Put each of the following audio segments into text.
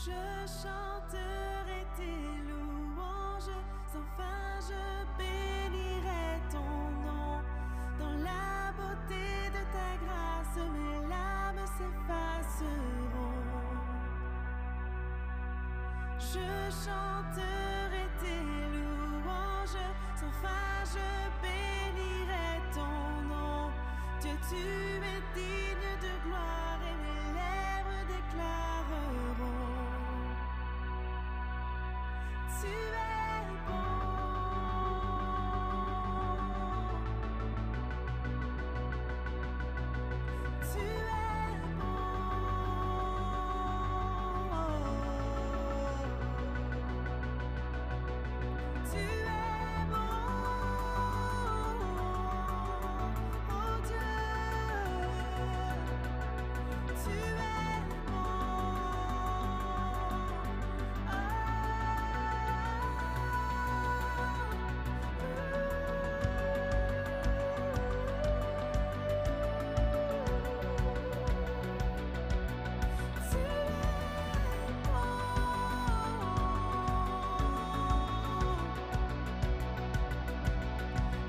Je chanterai tes louanges, sans fin je bénirai ton nom. Dans la beauté de ta grâce, mes larmes s'effaceront. Je chanterai tes louanges, sans fin je bénirai ton nom. Dieu, tu es digne de gloire et mes lèvres déclareront. Tu es bon. Tu es bon. Tu es bon. Oh Dieu. Tu es bon. Tu es bon.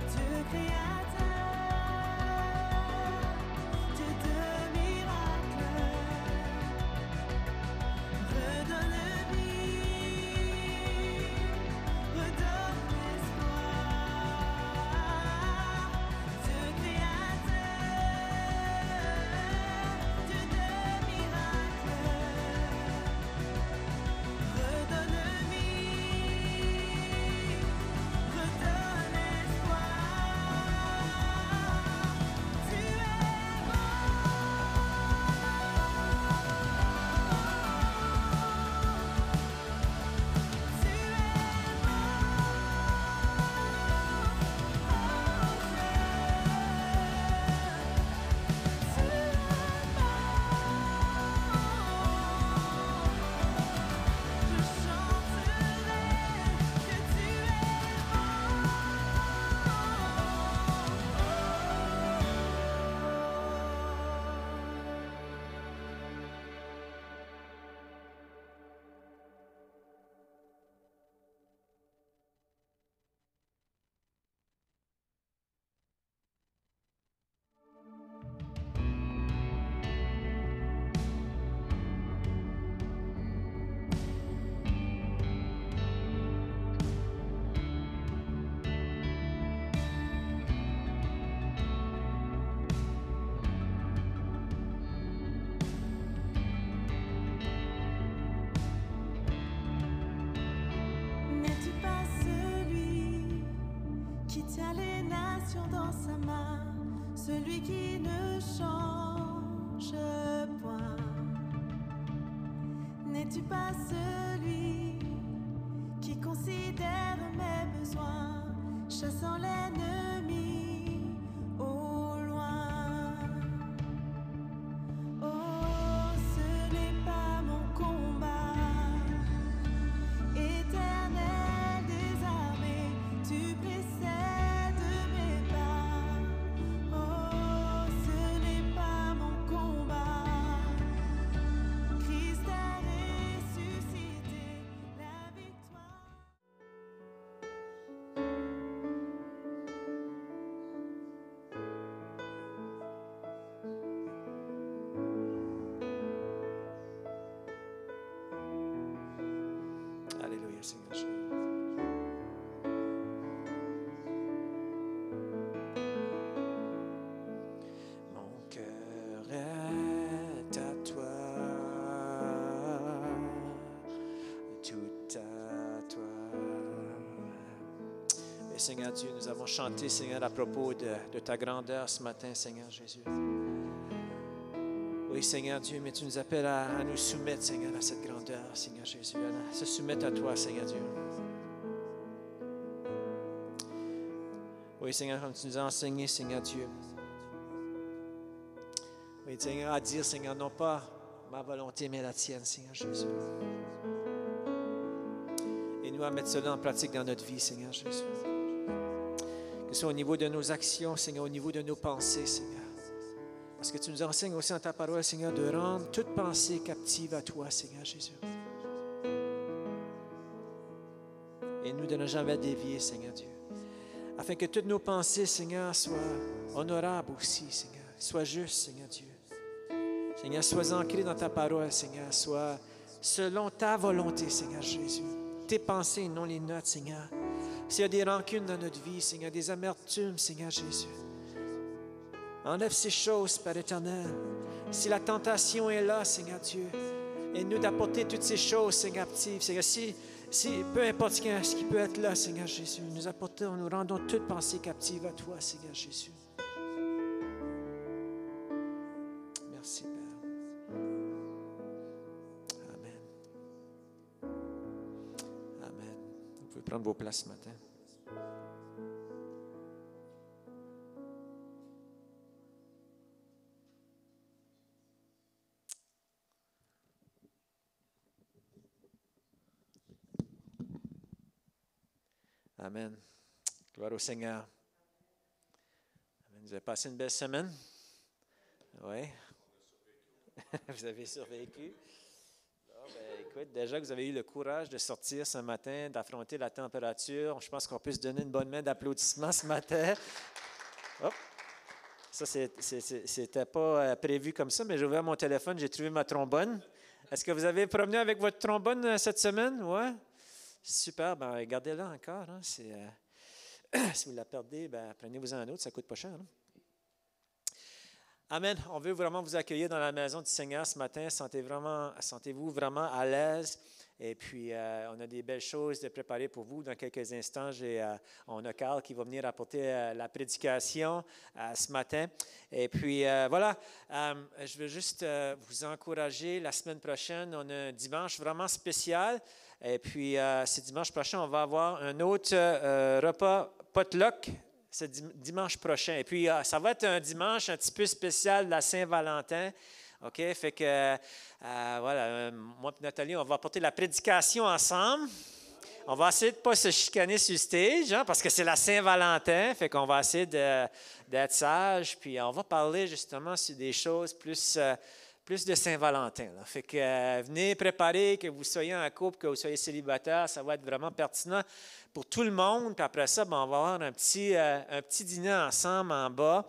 Dieu créateur, Dieu de miracles, redonne vie, redonne espoir. Dieu créateur, Dieu de miracles, redonne vie, redonne espoir. Tu es N'es-tu pas celui qui tient les nations dans sa main, celui qui ne change point? N'es-tu pas celui qui considère mes besoins, chassant l'ennemi au loin? Oh, ce n'est pas mon combat, Éternel des armées, tu précèdes mes pas. Oh, ce n'est pas mon combat, Christ a ressuscité, la victoire. Alléluia, Seigneur Jésus. Mon cœur est à toi, tout à toi. Et Seigneur Dieu, nous avons chanté, Seigneur, à propos de ta grandeur ce matin, Seigneur Jésus. Oui, Seigneur Dieu, mais tu nous appelles à nous soumettre, Seigneur, à cette grandeur, Seigneur Jésus, à se soumettre à toi, Seigneur Dieu. Oui, Seigneur, comme tu nous as enseigné, Seigneur Dieu. Oui, Seigneur, à dire, Seigneur, non pas ma volonté, mais la tienne, Seigneur Jésus. Et nous à mettre cela en pratique dans notre vie, Seigneur Jésus. Que ce soit au niveau de nos actions, Seigneur, au niveau de nos pensées, Seigneur. Parce que tu nous enseignes aussi en ta parole, Seigneur, de rendre toute pensée captive à toi, Seigneur Jésus. nous de ne jamais dévier, Seigneur Dieu. Afin que toutes nos pensées, Seigneur, soient honorables aussi, Seigneur. Soient justes, Seigneur Dieu. Seigneur, sois ancré dans ta parole, Seigneur. Sois selon ta volonté, Seigneur Jésus. Tes pensées et non les nôtres, Seigneur. S'il y a des rancunes dans notre vie, Seigneur, des amertumes, Seigneur Jésus. Enlève ces choses, Père éternel. Si la tentation est là, Seigneur Dieu, aide-nous d'apporter toutes ces choses, Seigneur captives. Seigneur, si peu importe ce qui peut être là, Seigneur Jésus, nous rendons toute pensée captive à toi, Seigneur Jésus. Merci, Père. Amen. Amen. Vous pouvez prendre vos places ce matin. Amen. Gloire au Seigneur. Amen. Vous avez passé une belle semaine? Oui. Vous avez survécu? Bon, écoute, déjà que vous avez eu le courage de sortir ce matin, d'affronter la température, je pense qu'on peut se donner une bonne main d'applaudissements ce matin. Hop. Ça, c'était pas prévu comme ça, mais j'ai ouvert mon téléphone, j'ai trouvé ma trombone. Est-ce que vous avez promené avec votre trombone cette semaine? Oui. Super, gardez-la encore. Hein. Si vous la perdez, prenez-vous-en un autre, ça ne coûte pas cher. Hein. Amen. On veut vraiment vous accueillir dans la maison du Seigneur ce matin. Sentez-vous vraiment à l'aise. Et puis, on a des belles choses de préparer pour vous. Dans quelques instants, on a Carl qui va venir apporter la prédication ce matin. Et puis, voilà, je veux juste vous encourager. La semaine prochaine, on a un dimanche vraiment spécial. Et puis, ce dimanche prochain, on va avoir un autre repas potluck. C'est dimanche prochain. Et puis, ça va être un dimanche un petit peu spécial de la Saint-Valentin. OK? Fait que, voilà, moi et Nathalie, on va apporter la prédication ensemble. On va essayer de ne pas se chicaner sur le stage, hein, parce que c'est la Saint-Valentin. Fait qu'on va essayer d'être sage. Puis, on va parler justement sur des choses plus de Saint-Valentin. Là. Fait que venez préparer, que vous soyez en couple, que vous soyez célibataire, ça va être vraiment pertinent pour tout le monde. Puis après ça, on va avoir un petit dîner ensemble en bas.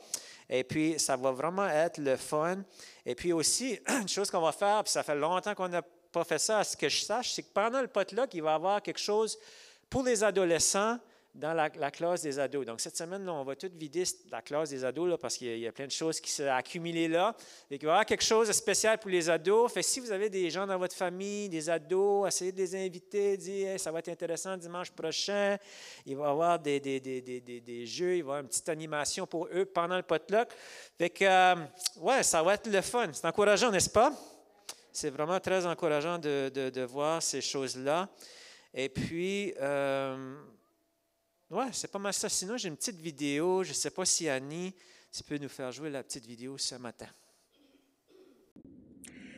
Et puis, ça va vraiment être le fun. Et puis aussi, une chose qu'on va faire, puis ça fait longtemps qu'on n'a pas fait ça, à ce que je sache, c'est que pendant le potluck, il va y avoir quelque chose pour les adolescents dans la classe des ados. Donc, cette semaine, là, on va tout vider la classe des ados là, parce qu'il y a plein de choses qui sont accumulées là. Et il va y avoir quelque chose de spécial pour les ados. Fait que si vous avez des gens dans votre famille, des ados, essayez de les inviter, dire hey, ça va être intéressant dimanche prochain. Il va y avoir des jeux, il va y avoir une petite animation pour eux pendant le potluck. Fait que, ouais, ça va être le fun. C'est encourageant, n'est-ce pas? C'est vraiment très encourageant de voir ces choses-là. Et puis, ouais, c'est pas mal ça. Sinon, j'ai une petite vidéo. Je ne sais pas si Annie, tu peux nous faire jouer la petite vidéo ce matin.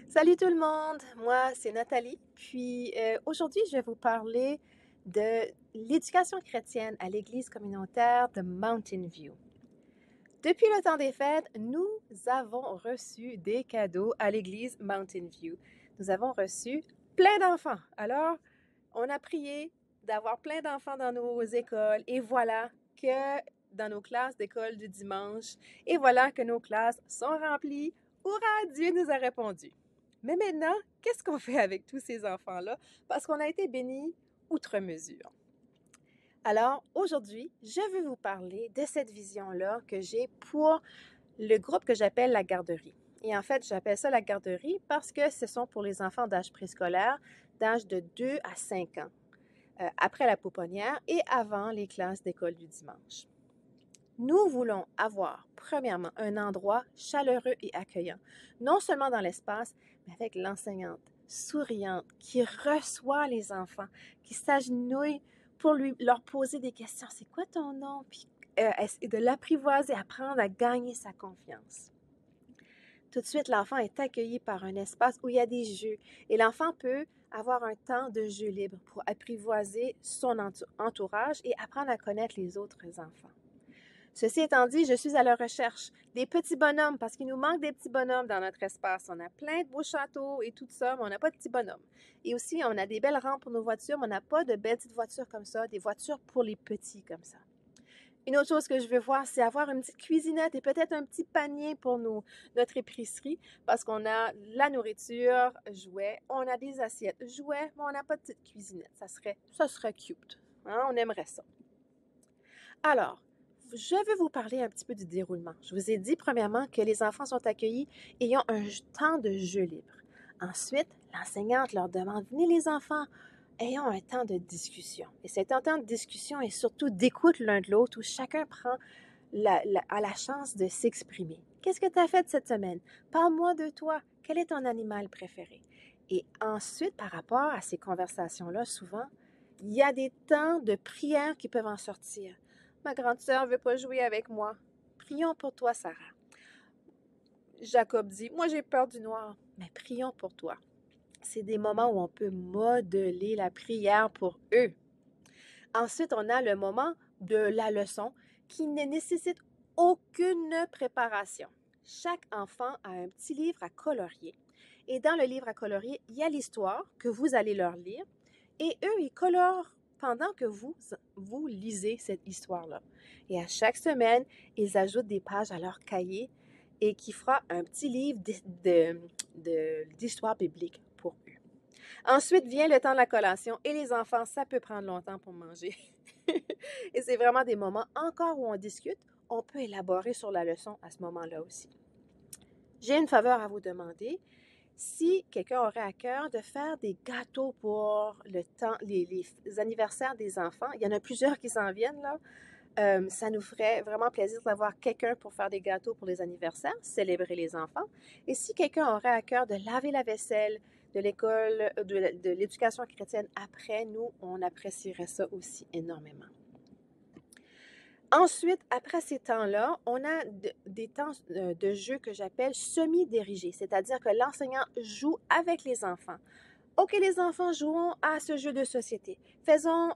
Salut tout le monde, moi c'est Nathalie. Puis aujourd'hui, je vais vous parler de l'éducation chrétienne à l'église communautaire de Mountain View. Depuis le temps des fêtes, nous avons reçu des cadeaux à l'église Mountain View. Nous avons reçu plein d'enfants. Alors, on a prié d'avoir plein d'enfants dans nos écoles et voilà que dans nos classes d'école du dimanche, et voilà que nos classes sont remplies. Hurrah, Dieu nous a répondu. Mais maintenant, qu'est-ce qu'on fait avec tous ces enfants-là? Parce qu'on a été bénis outre mesure. Alors, aujourd'hui, je vais vous parler de cette vision-là que j'ai pour le groupe que j'appelle la garderie. Et en fait, j'appelle ça la garderie parce que ce sont pour les enfants d'âge préscolaire, d'âge de 2 à 5 ans. Après la pouponnière et avant les classes d'école du dimanche. Nous voulons avoir, premièrement, un endroit chaleureux et accueillant, non seulement dans l'espace, mais avec l'enseignante souriante qui reçoit les enfants, qui s'agenouille pour leur poser des questions. C'est quoi ton nom? Puis de l'apprivoiser, apprendre à gagner sa confiance. Tout de suite, l'enfant est accueilli par un espace où il y a des jeux et l'enfant peut avoir un temps de jeu libre pour apprivoiser son entourage et apprendre à connaître les autres enfants. Ceci étant dit, je suis à la recherche des petits bonhommes parce qu'il nous manque des petits bonhommes dans notre espace. On a plein de beaux châteaux et tout ça, mais on n'a pas de petits bonhommes. Et aussi, on a des belles rampes pour nos voitures, mais on n'a pas de belles petites voitures comme ça, des voitures pour les petits comme ça. Une autre chose que je veux voir, c'est avoir une petite cuisinette et peut-être un petit panier pour notre épicerie parce qu'on a la nourriture, jouets, on a des assiettes, jouets, mais on n'a pas de petite cuisinette. Ça serait cute. Hein? On aimerait ça. Alors, je vais vous parler un petit peu du déroulement. Je vous ai dit premièrement que les enfants sont accueillis ayant un temps de jeu libre. Ensuite, l'enseignante leur demande, venez les enfants, ayons un temps de discussion. Et cet temps de discussion est surtout d'écoute l'un de l'autre où chacun prend a la chance de s'exprimer. Qu'est-ce que tu as fait cette semaine? Parle-moi de toi. Quel est ton animal préféré? Et ensuite, par rapport à ces conversations-là, souvent, il y a des temps de prière qui peuvent en sortir. Ma grande sœur ne veut pas jouer avec moi. Prions pour toi, Sarah. Jacob dit, moi j'ai peur du noir, mais prions pour toi. C'est des moments où on peut modeler la prière pour eux. Ensuite, on a le moment de la leçon qui ne nécessite aucune préparation. Chaque enfant a un petit livre à colorier. Et dans le livre à colorier, il y a l'histoire que vous allez leur lire. Et eux, ils colorent pendant que vous lisez cette histoire-là. Et à chaque semaine, ils ajoutent des pages à leur cahier et qui fera un petit livre d'histoire biblique pour eux. Ensuite vient le temps de la collation et les enfants, ça peut prendre longtemps pour manger. Et c'est vraiment des moments encore où on discute. On peut élaborer sur la leçon à ce moment-là aussi. J'ai une faveur à vous demander. Si quelqu'un aurait à cœur de faire des gâteaux pour les anniversaires des enfants, il y en a plusieurs qui s'en viennent là. Ça nous ferait vraiment plaisir d'avoir quelqu'un pour faire des gâteaux pour les anniversaires, célébrer les enfants. Et si quelqu'un aurait à cœur de laver la vaisselle de l'école, de l'éducation chrétienne après, nous, on apprécierait ça aussi énormément. Ensuite, après ces temps-là, on a des temps de jeu que j'appelle semi-dirigés, c'est-à-dire que l'enseignant joue avec les enfants. OK, les enfants, jouons à ce jeu de société.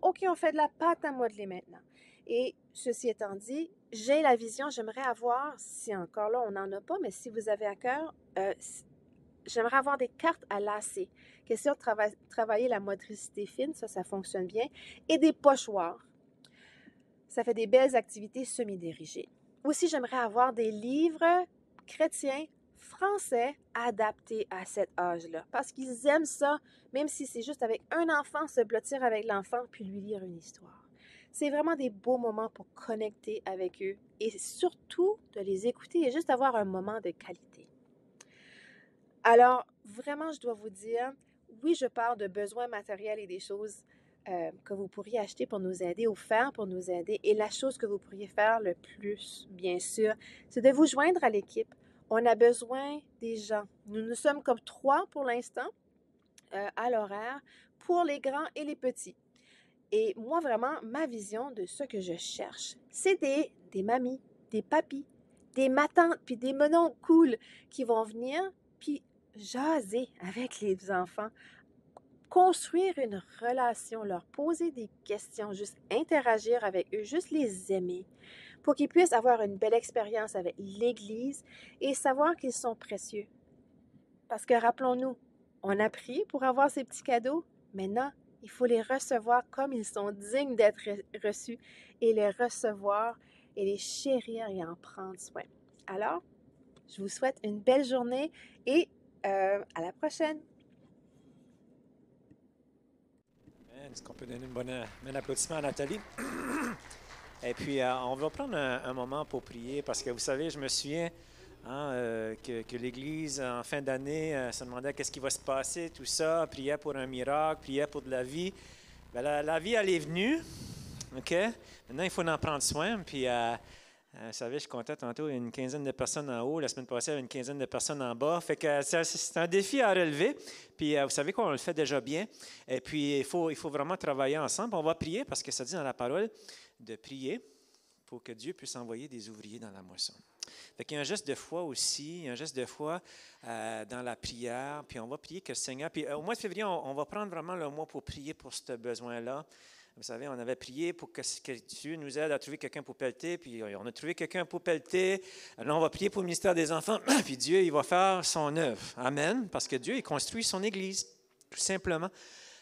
OK, on fait de la pâte à modeler maintenant. Et ceci étant dit, j'ai la vision, j'aimerais avoir, si encore là, on n'en a pas, mais si vous avez à cœur, j'aimerais avoir des cartes à lacer. Question de travailler la motricité fine, ça fonctionne bien, et des pochoirs. Ça fait des belles activités semi-dirigées. Aussi, j'aimerais avoir des livres chrétiens français adaptés à cet âge-là, parce qu'ils aiment ça, même si c'est juste avec un enfant, se blottir avec l'enfant puis lui lire une histoire. C'est vraiment des beaux moments pour connecter avec eux et surtout de les écouter et juste avoir un moment de qualité. Alors, vraiment, je dois vous dire, oui, je parle de besoins matériels et des choses que vous pourriez acheter pour nous aider ou faire pour nous aider. Et la chose que vous pourriez faire le plus, bien sûr, c'est de vous joindre à l'équipe. On a besoin des gens. Nous sommes comme 3 pour l'instant à l'horaire pour les grands et les petits. Et moi, vraiment, ma vision de ce que je cherche, c'est des mamies, des papis, des matantes, puis des mononcles cool qui vont venir, puis jaser avec les enfants, construire une relation, leur poser des questions, juste interagir avec eux, juste les aimer, pour qu'ils puissent avoir une belle expérience avec l'Église et savoir qu'ils sont précieux. Parce que rappelons-nous, on a prié pour avoir ces petits cadeaux, maintenant, il faut les recevoir comme ils sont dignes d'être reçus et les recevoir et les chérir et en prendre soin. Alors, je vous souhaite une belle journée et à la prochaine! Est-ce qu'on peut donner un applaudissement à Nathalie? Et puis, on va prendre un moment pour prier parce que vous savez, je me souviens que l'Église, en fin d'année, se demandait qu'est-ce qui va se passer, tout ça, priait pour un miracle, priait pour de la vie. Bien, la vie, elle est venue. OK? Maintenant, il faut en prendre soin. Puis, vous savez, je comptais tantôt, il y a une quinzaine de personnes en haut. La semaine passée, il y avait une quinzaine de personnes en bas. Fait que c'est un défi à relever. Puis, vous savez qu'on le fait déjà bien. Et puis, il faut vraiment travailler ensemble. On va prier parce que ça dit dans la parole de prier pour que Dieu puisse envoyer des ouvriers dans la moisson. Fait qu'il y a un geste de foi aussi, il y a un geste de foi dans la prière. Puis, on va prier que le Seigneur... Puis, au mois de février, on va prendre vraiment le mois pour prier pour ce besoin-là. Vous savez, on avait prié pour que Dieu nous aide à trouver quelqu'un pour pelleter, puis on a trouvé quelqu'un pour pelleter. Alors, on va prier pour le ministère des enfants, puis Dieu, il va faire son œuvre. Amen. Parce que Dieu, il construit son Église, tout simplement.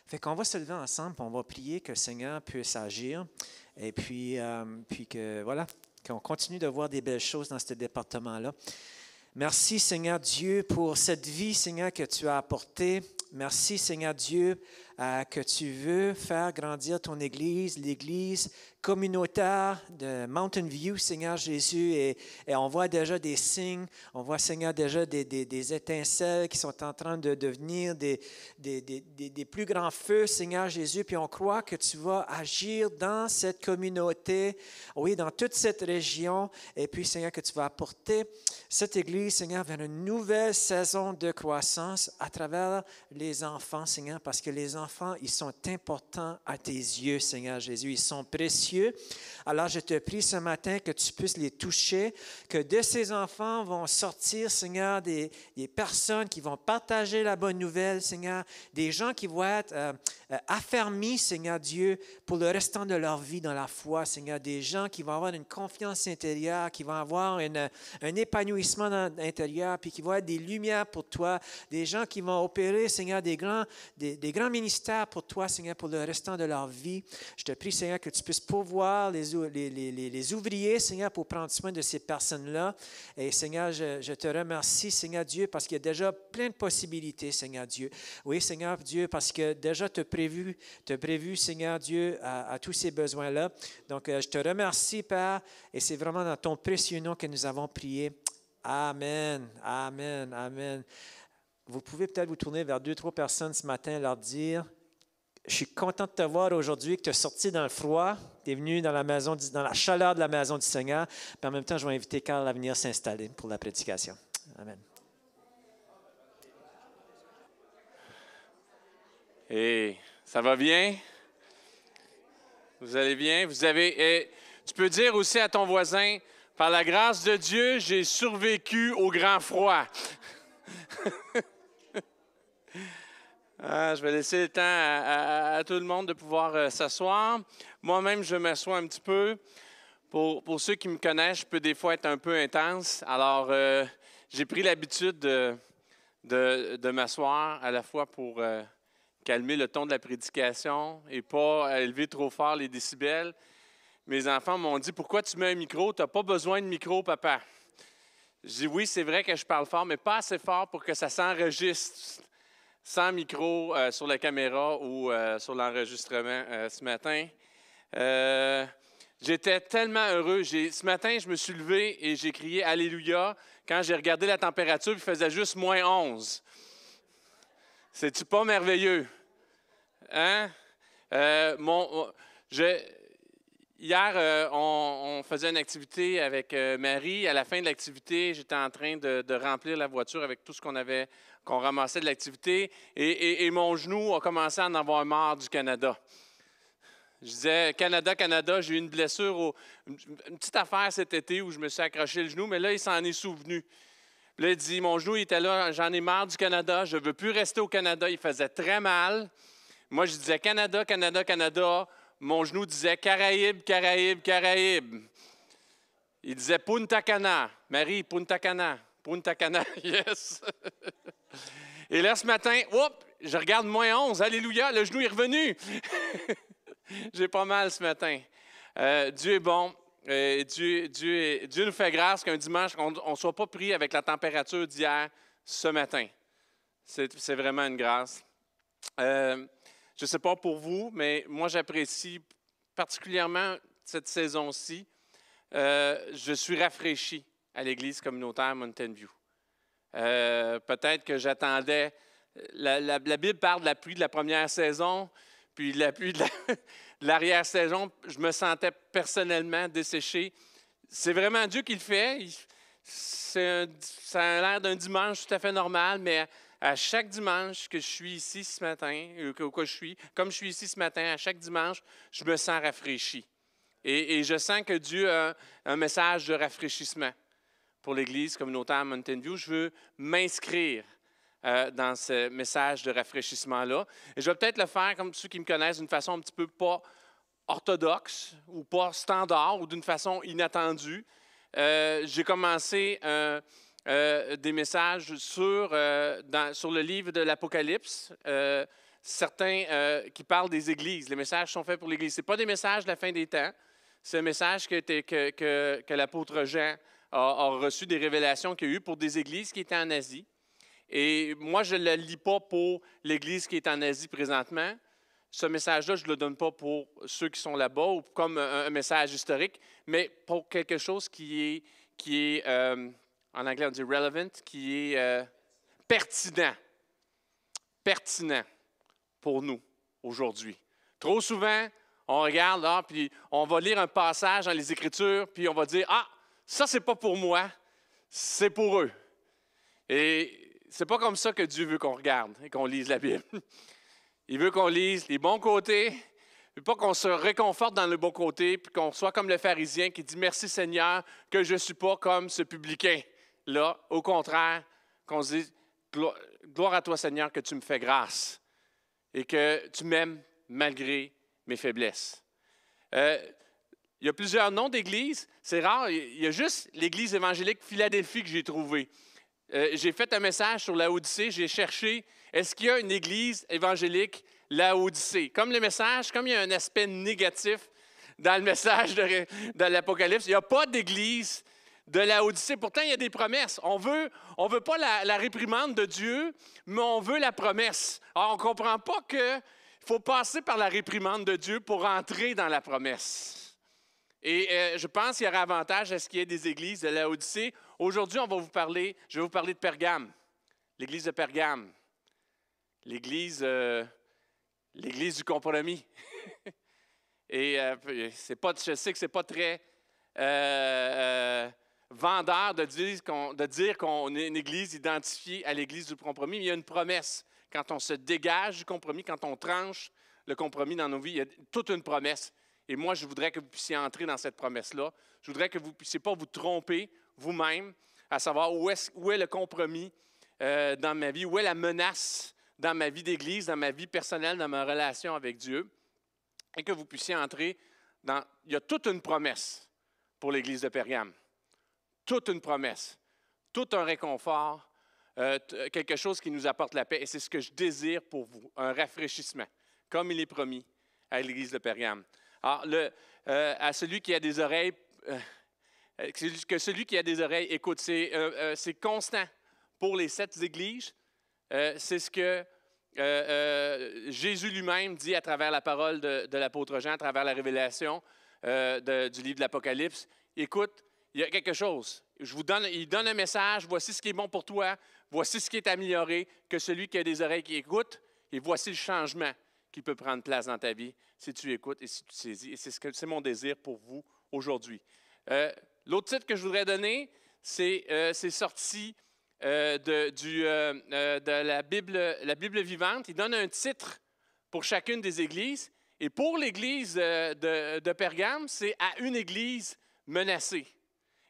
Fait qu'on va se lever ensemble, puis on va prier que le Seigneur puisse agir, et puis que, voilà, qu'on continue de voir des belles choses dans ce département-là. Merci, Seigneur Dieu, pour cette vie, Seigneur, que tu as apportée. Merci, Seigneur Dieu, que tu veux faire grandir ton Église, l'Église communautaire de Mountain View, Seigneur Jésus. Et on voit déjà des signes, on voit, Seigneur, déjà des étincelles qui sont en train de devenir des plus grands feux, Seigneur Jésus. Puis on croit que tu vas agir dans cette communauté, oui, dans toute cette région. Et puis, Seigneur, que tu vas apporter cette Église, Seigneur, vers une nouvelle saison de croissance à travers les enfants, Seigneur, parce que les enfants, ils sont importants à tes yeux, Seigneur Jésus. Ils sont précieux. Alors, je te prie ce matin que tu puisses les toucher, que de ces enfants vont sortir, Seigneur, des personnes qui vont partager la bonne nouvelle, Seigneur, des gens qui vont être affermis, Seigneur Dieu, pour le restant de leur vie dans la foi, Seigneur, des gens qui vont avoir une confiance intérieure, qui vont avoir un épanouissement intérieur, puis qui vont être des lumières pour toi, des gens qui vont opérer, Seigneur, des grands ministères pour toi, Seigneur, pour le restant de leur vie. Je te prie, Seigneur, que tu puisses pourvoir les ouvriers, Seigneur, pour prendre soin de ces personnes-là. Et Seigneur, je te remercie, Seigneur Dieu, parce qu'il y a déjà plein de possibilités, Seigneur Dieu. Oui, Seigneur Dieu, parce que déjà tu as prévu, Seigneur Dieu, à tous ces besoins-là. Donc, je te remercie, Père, et c'est vraiment dans ton précieux nom que nous avons prié. Amen, amen, amen. Vous pouvez peut-être vous tourner vers 2-3 personnes ce matin et leur dire: je suis content de te voir aujourd'hui, que tu es sorti dans le froid, tu es venu dans la chaleur de la maison du Seigneur. Puis en même temps, je vais inviter Carl à venir s'installer pour la prédication. Amen. Et ça va bien? Vous allez bien? Tu peux dire aussi à ton voisin: par la grâce de Dieu, j'ai survécu au grand froid. Je vais laisser le temps à tout le monde de pouvoir s'asseoir. Moi-même, je m'assois un petit peu. Pour ceux qui me connaissent, je peux des fois être un peu intense. Alors, j'ai pris l'habitude de m'asseoir à la fois pour calmer le ton de la prédication et pas élever trop fort les décibels. Mes enfants m'ont dit: pourquoi tu mets un micro? Tu n'as pas besoin de micro, papa. Je dis: oui, c'est vrai que je parle fort, mais pas assez fort pour que ça s'enregistre sans micro sur la caméra ou sur l'enregistrement ce matin. J'étais tellement heureux. Ce matin, je me suis levé et j'ai crié « Alléluia » quand j'ai regardé la température, il faisait juste moins 11. C'est-tu pas merveilleux? Hein? Hier, on faisait une activité avec Marie. À la fin de l'activité, j'étais en train de remplir la voiture avec tout ce qu'on ramassait de l'activité. Et mon genou a commencé à en avoir marre du Canada. Je disais: Canada, Canada, j'ai eu une blessure, une petite affaire cet été où je me suis accroché le genou, mais là, il s'en est souvenu. Puis là, il dit: mon genou, il était là, j'en ai marre du Canada, je ne veux plus rester au Canada. Il faisait très mal. Moi, je disais: Canada, Canada, Canada. Mon genou disait: Caraïbes, Caraïbes, Caraïbes. Il disait: Punta Cana. Marie, Punta Cana. Punta Cana, yes. Et là, ce matin, je regarde moins 11. Alléluia, le genou est revenu. J'ai pas mal ce matin. Dieu est bon. Dieu nous fait grâce qu'un dimanche, on ne soit pas pris avec la température d'hier ce matin. C'est vraiment une grâce. Je ne sais pas pour vous, mais moi, j'apprécie particulièrement cette saison-ci. Je suis rafraîchi à l'Église communautaire Mountain View. Peut-être que j'attendais... La Bible parle de la pluie de la première saison, puis la pluie de l'arrière-saison. Je me sentais personnellement desséché. C'est vraiment Dieu qui le fait. Ça a l'air d'un dimanche tout à fait normal, mais à chaque dimanche que je suis ici ce matin, comme je suis ici ce matin, à chaque dimanche, je me sens rafraîchi. Et je sens que Dieu a un message de rafraîchissement pour l'Église communautaire Mountain View. Je veux m'inscrire dans ce message de rafraîchissement-là. Et je vais peut-être le faire, comme ceux qui me connaissent, d'une façon un petit peu pas orthodoxe ou pas standard ou d'une façon inattendue. J'ai commencé des messages sur le livre de l'Apocalypse, certains qui parlent des églises. Les messages sont faits pour l'Église. Ce n'est pas des messages de la fin des temps. C'est un message que l'apôtre Jean a reçu, des révélations qu'il y a eu pour des églises qui étaient en Asie. Et moi, je ne le lis pas pour l'Église qui est en Asie présentement. Ce message-là, je ne le donne pas pour ceux qui sont là-bas ou comme un message historique, mais pour quelque chose qui est en anglais on dit relevant, qui est pertinent pour nous aujourd'hui. Trop souvent, on regarde, puis on va lire un passage dans les Écritures, puis on va dire, ça, c'est pas pour moi, c'est pour eux. Et c'est pas comme ça que Dieu veut qu'on regarde et qu'on lise la Bible. Il veut qu'on lise les bons côtés, il veut pas qu'on se réconforte dans le bon côté, puis qu'on soit comme le pharisien qui dit « Merci Seigneur que je ne suis pas comme ce publicain-là. » Au contraire, qu'on se dise « Gloire à toi Seigneur que tu me fais grâce et que tu m'aimes malgré mes faiblesses. » Il y a plusieurs noms d'églises. C'est rare, il y a juste l'Église évangélique Philadelphie que j'ai trouvée. J'ai fait un message sur Laodicée, j'ai cherché, est-ce qu'il y a une église évangélique Laodicée? Comme le message, comme il y a un aspect négatif dans le message de l'Apocalypse, il n'y a pas d'église de Laodicée. Pourtant, il y a des promesses. On veut pas la réprimande de Dieu, mais on veut la promesse. Alors, on ne comprend pas qu'il faut passer par la réprimande de Dieu pour entrer dans la promesse. Et je pense qu'il y aurait avantage à ce qu'il y ait des églises de Laodicée. Aujourd'hui, je vais vous parler de Pergame, l'église de Pergame, l'église du compromis. Et je sais que ce n'est pas très vendeur de dire qu'on est une église identifiée à l'église du compromis, mais il y a une promesse. Quand on se dégage du compromis, quand on tranche le compromis dans nos vies, il y a toute une promesse. Et moi, je voudrais que vous puissiez entrer dans cette promesse-là. Je voudrais que vous ne puissiez pas vous tromper vous-même à savoir où est le compromis dans ma vie, où est la menace dans ma vie d'Église, dans ma vie personnelle, dans ma relation avec Dieu, et que vous puissiez entrer dans... Il y a toute une promesse pour l'Église de Pergame. Toute une promesse, tout un réconfort, quelque chose qui nous apporte la paix. Et c'est ce que je désire pour vous, un rafraîchissement, comme il est promis à l'Église de Pergame. Alors, à celui qui a des oreilles, que celui qui a des oreilles écoute. C'est constant pour les 7 églises. C'est ce que Jésus lui-même dit à travers la parole de l'apôtre Jean, à travers la révélation du livre de l'Apocalypse. Écoute, il y a quelque chose. Il donne un message. Voici ce qui est bon pour toi. Voici ce qui est amélioré. Que celui qui a des oreilles qui écoute. Et voici le changement qui peut prendre place dans ta vie si tu écoutes et si tu saisis. Et c'est mon désir pour vous aujourd'hui. L'autre titre que je voudrais donner, c'est sorti de la Bible vivante. Il donne un titre pour chacune des églises. Et pour l'église de Pergame, c'est à une église menacée.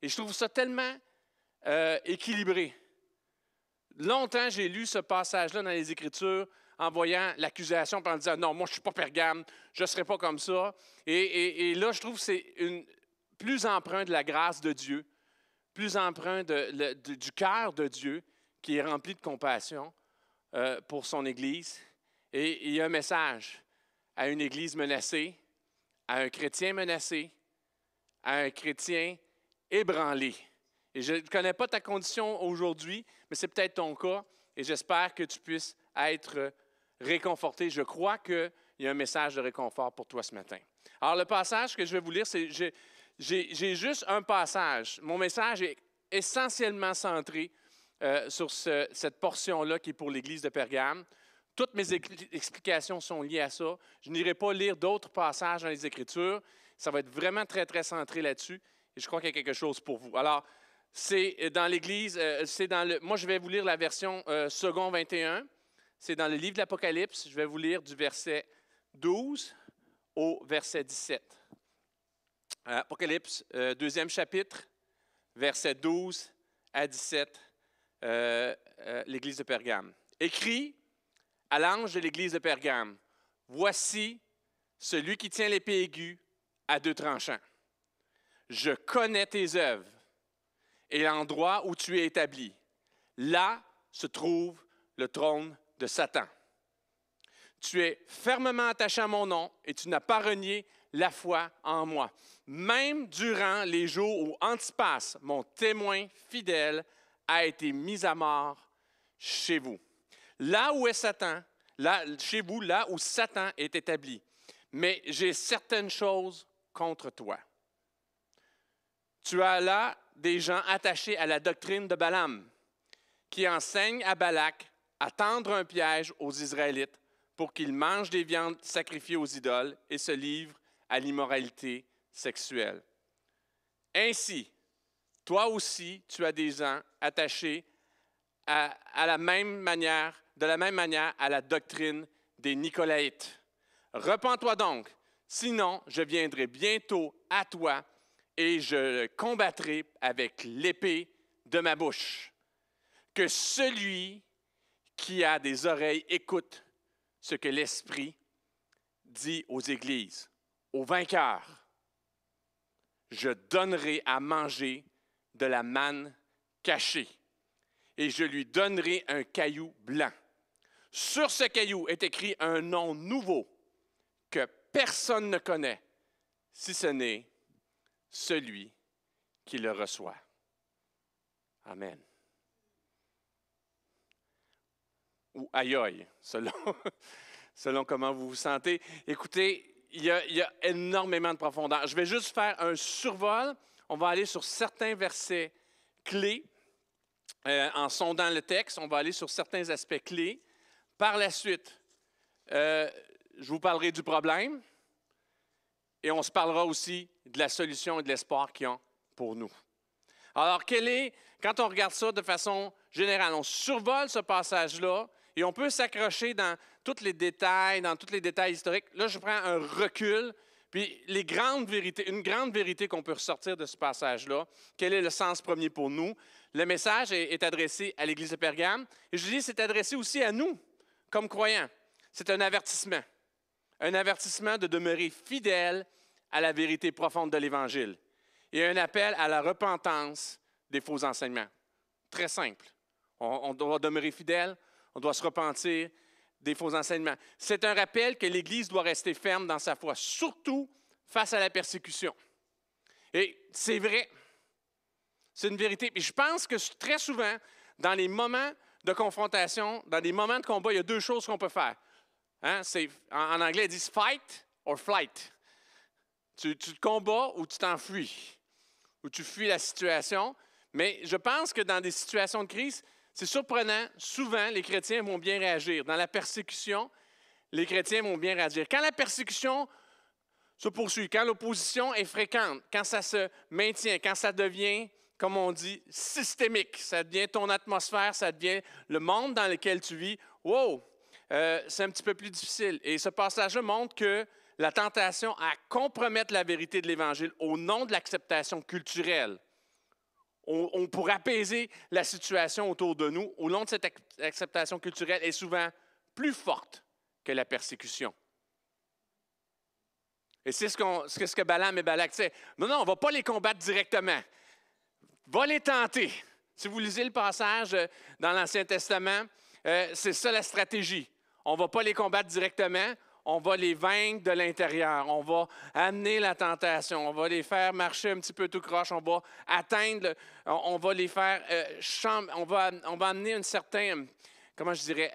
Et je trouve ça tellement équilibré. Longtemps, j'ai lu ce passage-là dans les Écritures en voyant l'accusation, en disant « Non, moi, je ne suis pas Pergame, je ne serai pas comme ça. » Et là, je trouve que c'est plus empreint de la grâce de Dieu, plus empreint du cœur de Dieu qui est rempli de compassion pour son Église. Et il y a un message à une Église menacée, à un chrétien menacé, à un chrétien ébranlé. Et je ne connais pas ta condition aujourd'hui, mais c'est peut-être ton cas, et j'espère que tu puisses être réconforté. Je crois qu'il y a un message de réconfort pour toi ce matin. Alors, le passage que je vais vous lire, c'est j'ai juste un passage. Mon message est essentiellement centré sur cette portion-là qui est pour l'Église de Pergame. Toutes mes explications sont liées à ça. Je n'irai pas lire d'autres passages dans les Écritures. Ça va être vraiment très, très centré là-dessus. Et je crois qu'il y a quelque chose pour vous. Alors, c'est dans l'Église, moi je vais vous lire la version second 21. C'est dans le livre de l'Apocalypse. Je vais vous lire du verset 12 au verset 17. Apocalypse, deuxième chapitre, verset 12 à 17, l'Église de Pergame. Écrit à l'ange de l'Église de Pergame, « Voici celui qui tient l'épée aiguë à deux tranchants. Je connais tes œuvres et l'endroit où tu es établi. Là se trouve le trône de Satan. Tu es fermement attaché à mon nom et tu n'as pas renié la foi en moi. Même durant les jours où Antipas, mon témoin fidèle, a été mis à mort chez vous. Là où est Satan, chez vous, là où Satan est établi. Mais j'ai certaines choses contre toi. Tu as là des gens attachés à la doctrine de Balaam, qui enseignent à Balak à tendre un piège aux Israélites pour qu'ils mangent des viandes sacrifiées aux idoles et se livrent à l'immoralité sexuelle. Ainsi, toi aussi, tu as des gens attachés de la même manière à la doctrine des Nicolaïtes. Repens-toi donc, sinon je viendrai bientôt à toi et je le combattrai avec l'épée de ma bouche. Que celui qui a des oreilles écoute ce que l'Esprit dit aux églises. Au vainqueur, je donnerai à manger de la manne cachée et je lui donnerai un caillou blanc. Sur ce caillou est écrit un nom nouveau que personne ne connaît, si ce n'est celui qui le reçoit. Amen. Ou aïe aïe, selon comment vous vous sentez. Écoutez, il y a énormément de profondeur. Je vais juste faire un survol. On va aller sur certains versets clés. En sondant le texte, on va aller sur certains aspects clés. Par la suite, je vous parlerai du problème et on se parlera aussi de la solution et de l'espoir qu'ils ont pour nous. Alors, quand on regarde ça de façon générale, on survole ce passage-là et on peut s'accrocher dans tous les détails historiques. Là, je prends un recul, puis une grande vérité qu'on peut ressortir de ce passage-là. Quel est le sens premier pour nous? Le message est adressé à l'Église de Pergame. Et je dis, c'est adressé aussi à nous, comme croyants. C'est un avertissement de demeurer fidèle à la vérité profonde de l'Évangile et un appel à la repentance des faux enseignements. Très simple. On doit demeurer fidèle, on doit se repentir des faux enseignements. C'est un rappel que l'Église doit rester ferme dans sa foi, surtout face à la persécution. Et c'est vrai, c'est une vérité. Et je pense que très souvent, dans les moments de confrontation, dans des moments de combat, il y a deux choses qu'on peut faire. Hein? En anglais, ils disent « fight or flight ». Tu te combats ou tu t'enfuis, ou tu fuis la situation. Mais je pense que dans des situations de crise, c'est surprenant. Souvent, les chrétiens vont bien réagir. Dans la persécution, les chrétiens vont bien réagir. Quand la persécution se poursuit, quand l'opposition est fréquente, quand ça se maintient, quand ça devient, comme on dit, systémique, ça devient ton atmosphère, ça devient le monde dans lequel tu vis, wow, c'est un petit peu plus difficile. Et ce passage-là montre que la tentation à compromettre la vérité de l'Évangile au nom de l'acceptation culturelle, pour apaiser la situation autour de nous, au long de cette acceptation culturelle, est souvent plus forte que la persécution. Et c'est ce que Balaam et Balak disaient. Non, on ne va pas les combattre directement. Va les tenter. Si vous lisez le passage dans l'Ancien Testament, c'est ça la stratégie. On ne va pas les combattre directement. On va les vaincre de l'intérieur. On va amener la tentation. On va les faire marcher un petit peu tout croche. On va atteindre, on va les faire, on va amener un certain, comment je dirais,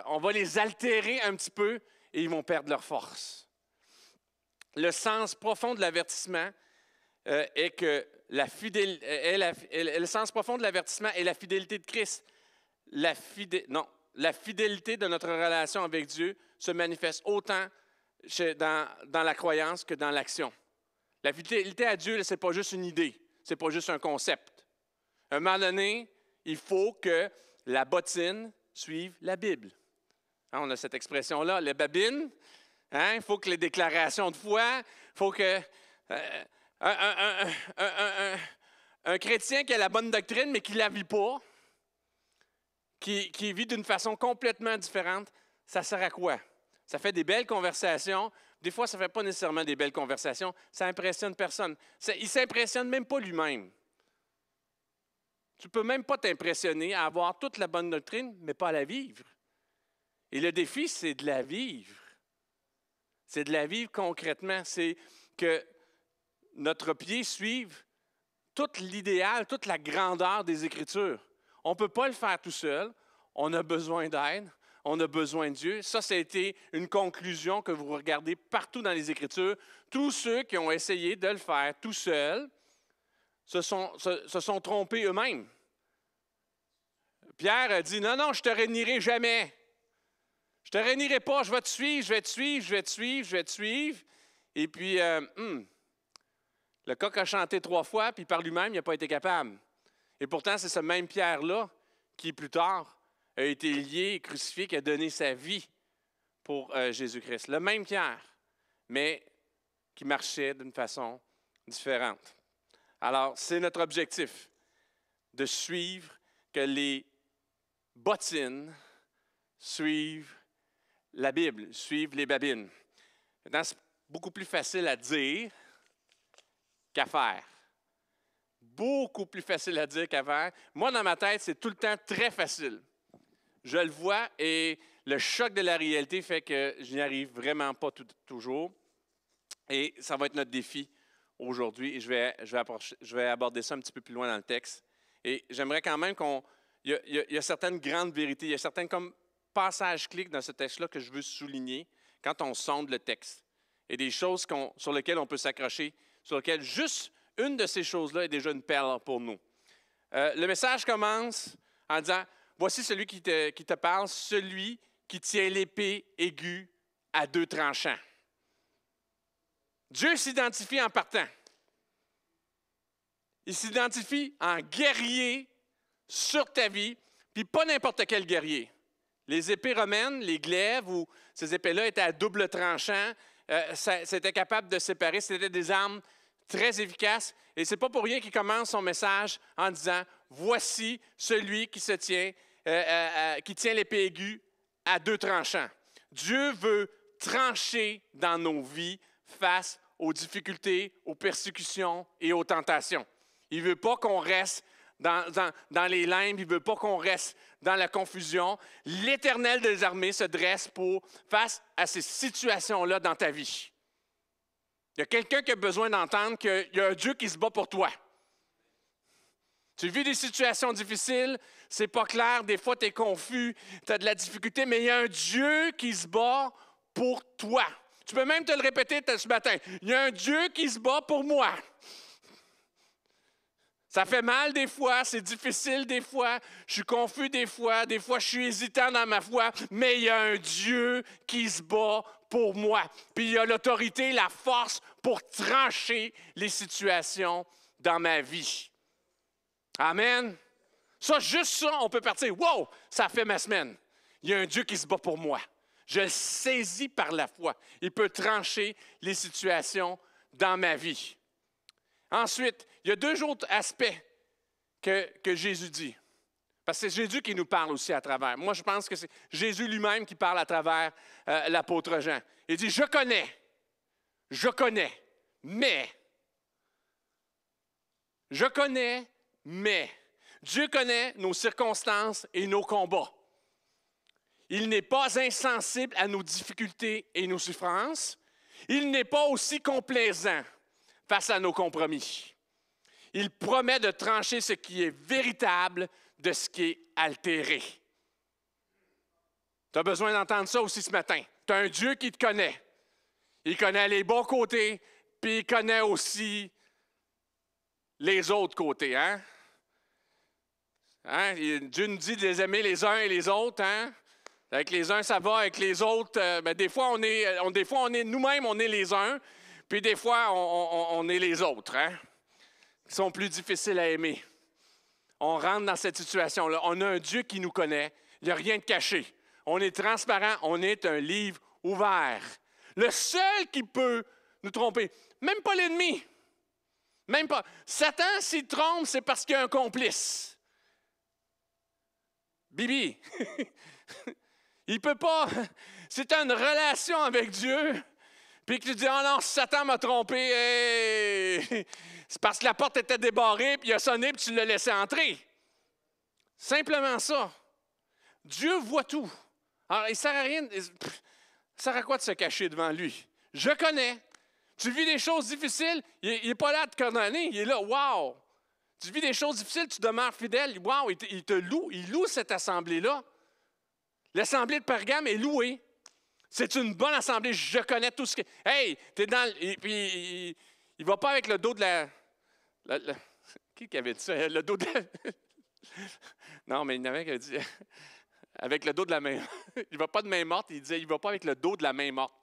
on va les altérer un petit peu et ils vont perdre leur force. Le sens profond de l'avertissement est que le sens profond de l'avertissement est la fidélité de Christ. La fidélité de notre relation avec Dieu se manifeste autant dans la croyance que dans l'action. La fidélité à Dieu, ce n'est pas juste une idée, ce n'est pas juste un concept. À un moment donné, il faut que la bottine suive la Bible. Hein, on a cette expression-là, les babines. Hein, il faut que les déclarations de foi, il faut que un chrétien qui a la bonne doctrine mais qui ne la vit pas, qui vit d'une façon complètement différente, ça sert à quoi? Ça fait des belles conversations, Des fois, ça ne fait pas nécessairement des belles conversations. Ça impressionne personne. Il ne s'impressionne même pas lui-même. Tu ne peux même pas t'impressionner à avoir toute la bonne doctrine, mais pas à la vivre. Et le défi, c'est de la vivre. C'est de la vivre concrètement. C'est que notre pied suive tout l'idéal, toute la grandeur des Écritures. On ne peut pas le faire tout seul. On a besoin d'aide. On a besoin de Dieu. Ça a été une conclusion que vous regardez partout dans les Écritures. Tous ceux qui ont essayé de le faire tout seuls se sont trompés eux-mêmes. Pierre a dit, non, je ne te réunirai jamais. Je ne te réunirai pas, je vais te suivre, je vais te suivre, je vais te suivre, je vais te suivre. Et puis, le coq a chanté 3 fois, puis par lui-même, il n'a pas été capable. Et pourtant, c'est ce même Pierre-là qui, plus tard, a été lié et crucifié, qui a donné sa vie pour Jésus-Christ. Le même Pierre, mais qui marchait d'une façon différente. Alors, c'est notre objectif, de suivre, que les bottines suivent la Bible, suivent les babines. Maintenant, c'est beaucoup plus facile à dire qu'à faire. Beaucoup plus facile à dire qu'à faire. Moi, dans ma tête, c'est tout le temps très facile. Je le vois et le choc de la réalité fait que je n'y arrive vraiment pas toujours. Et ça va être notre défi aujourd'hui. Et je vais aborder ça un petit peu plus loin dans le texte. Et j'aimerais quand même il y a certaines grandes vérités, il y a certains comme passages clés dans ce texte-là que je veux souligner quand on sonde le texte. Et des choses sur lesquelles on peut s'accrocher, sur lesquelles juste une de ces choses-là est déjà une perle pour nous. Le message commence en disant, voici celui qui te parle, celui qui tient l'épée aiguë à 2 tranchants. Dieu s'identifie en partant. Il s'identifie en guerrier sur ta vie, puis pas n'importe quel guerrier. Les épées romaines, les glaives, ou ces épées-là étaient à double tranchant, c'était capable de séparer, c'était des armes très efficaces. Et ce n'est pas pour rien qu'il commence son message en disant, voici celui qui tient l'épée aiguë à 2 tranchants. Dieu veut trancher dans nos vies face aux difficultés, aux persécutions et aux tentations. Il ne veut pas qu'on reste dans les limbes, il ne veut pas qu'on reste dans la confusion. L'Éternel des armées se dresse face à ces situations-là dans ta vie. Il y a quelqu'un qui a besoin d'entendre qu'il y a un Dieu qui se bat pour toi. Tu vis des situations difficiles, c'est pas clair, des fois tu es confus, tu as de la difficulté, mais il y a un Dieu qui se bat pour toi. Tu peux même te le répéter ce matin. Il y a un Dieu qui se bat pour moi. Ça fait mal des fois, c'est difficile des fois, je suis confus des fois je suis hésitant dans ma foi, mais il y a un Dieu qui se bat pour moi. Puis il y a l'autorité, la force pour trancher les situations dans ma vie. Amen. Juste ça, on peut partir. Wow, ça fait ma semaine. Il y a un Dieu qui se bat pour moi. Je le saisis par la foi. Il peut trancher les situations dans ma vie. Ensuite, il y a 2 autres aspects que Jésus dit. Parce que c'est Jésus qui nous parle aussi à travers. Moi, je pense que c'est Jésus lui-même qui parle à travers l'apôtre Jean. Il dit, je connais, mais. Dieu connaît nos circonstances et nos combats. Il n'est pas insensible à nos difficultés et nos souffrances. Il n'est pas aussi complaisant face à nos compromis. Il promet de trancher ce qui est véritable de ce qui est altéré. Tu as besoin d'entendre ça aussi ce matin. Tu as un Dieu qui te connaît. Il connaît les bons côtés, puis il connaît aussi les autres côtés. Hein? Dieu nous dit de les aimer les uns et les autres. Hein? Avec les uns, ça va. Avec les autres, des fois, on est nous-mêmes, on est les uns. Puis des fois, on est les autres, hein, qui sont plus difficiles à aimer. On rentre dans cette situation-là. On a un Dieu qui nous connaît. Il n'y a rien de caché. On est transparent. On est un livre ouvert. Le seul qui peut nous tromper, même pas l'ennemi. Même pas. Satan, s'il trompe, c'est parce qu'il y a un complice. Bibi. Il ne peut pas. C'est une relation avec Dieu. puis que tu dis, oh non, Satan m'a trompé, hey! C'est parce que la porte était débarrée, puis il a sonné, puis tu l'as laissé entrer. Simplement ça. Dieu voit tout. Alors, il ne sert à rien, ça sert à quoi de se cacher devant lui? Je connais. Tu vis des choses difficiles, il n'est pas là à te condamner, il est là, wow! Tu vis des choses difficiles, tu demeures fidèle, wow, il te loue, il loue cette assemblée-là. L'assemblée de Pergame est louée. C'est une bonne assemblée, je connais tout ce que... Hey, t'es dans... Et puis, il ne va pas avec le dos de la... Qui avait dit ça? Le dos de la... Non, mais il y en avait qui a dit... Avec le dos de la main... Il ne va pas de main morte, il disait, il ne va pas avec le dos de la main morte.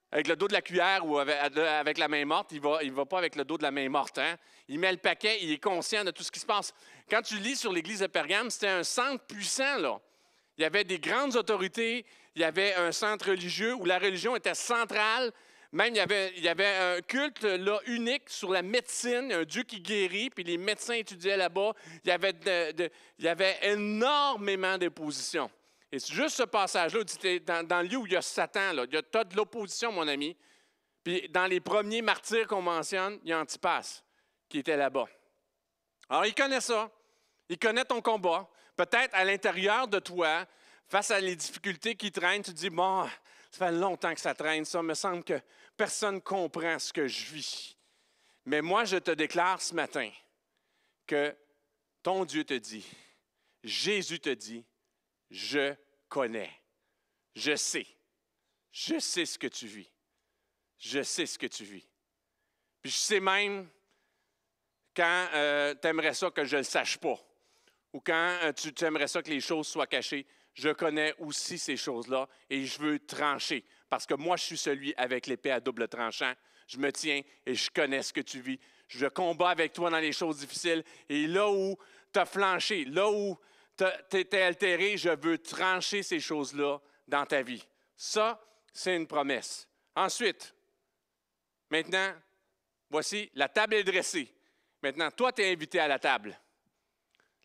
Avec le dos de la cuillère ou avec la main morte, il ne va pas avec le dos de la main morte. Hein? Il met le paquet, il est conscient de tout ce qui se passe. Quand tu lis sur l'Église de Pergame, c'était un centre puissant, là. Il y avait des grandes autorités, il y avait un centre religieux où la religion était centrale. Même, il y avait un culte là, unique sur la médecine, un Dieu qui guérit, puis les médecins étudiaient là-bas. Il y avait énormément d'opposition. Et c'est juste ce passage-là, dans le lieu où il y a Satan, tu as de l'opposition, mon ami. Puis dans les premiers martyrs qu'on mentionne, il y a Antipas qui était là-bas. Alors, il connaît ça. Il connaît ton combat. Peut-être à l'intérieur de toi, face à les difficultés qui traînent, tu te dis, bon, ça fait longtemps que ça traîne, ça. Il me semble que personne ne comprend ce que je vis. Mais moi, je te déclare ce matin que ton Dieu te dit, Jésus te dit, je connais, je sais ce que tu vis. Je sais ce que tu vis. Puis je sais même quand tu aimerais ça que je ne le sache pas, ou quand tu aimerais ça que les choses soient cachées, je connais aussi ces choses-là et je veux trancher. Parce que moi, je suis celui avec l'épée à double tranchant. Je me tiens et je connais ce que tu vis. Je combats avec toi dans les choses difficiles. Et là où tu as flanché, là où tu es altéré, je veux trancher ces choses-là dans ta vie. Ça, c'est une promesse. Ensuite, maintenant, voici, la table est dressée. Maintenant, toi, tu es invité à la table.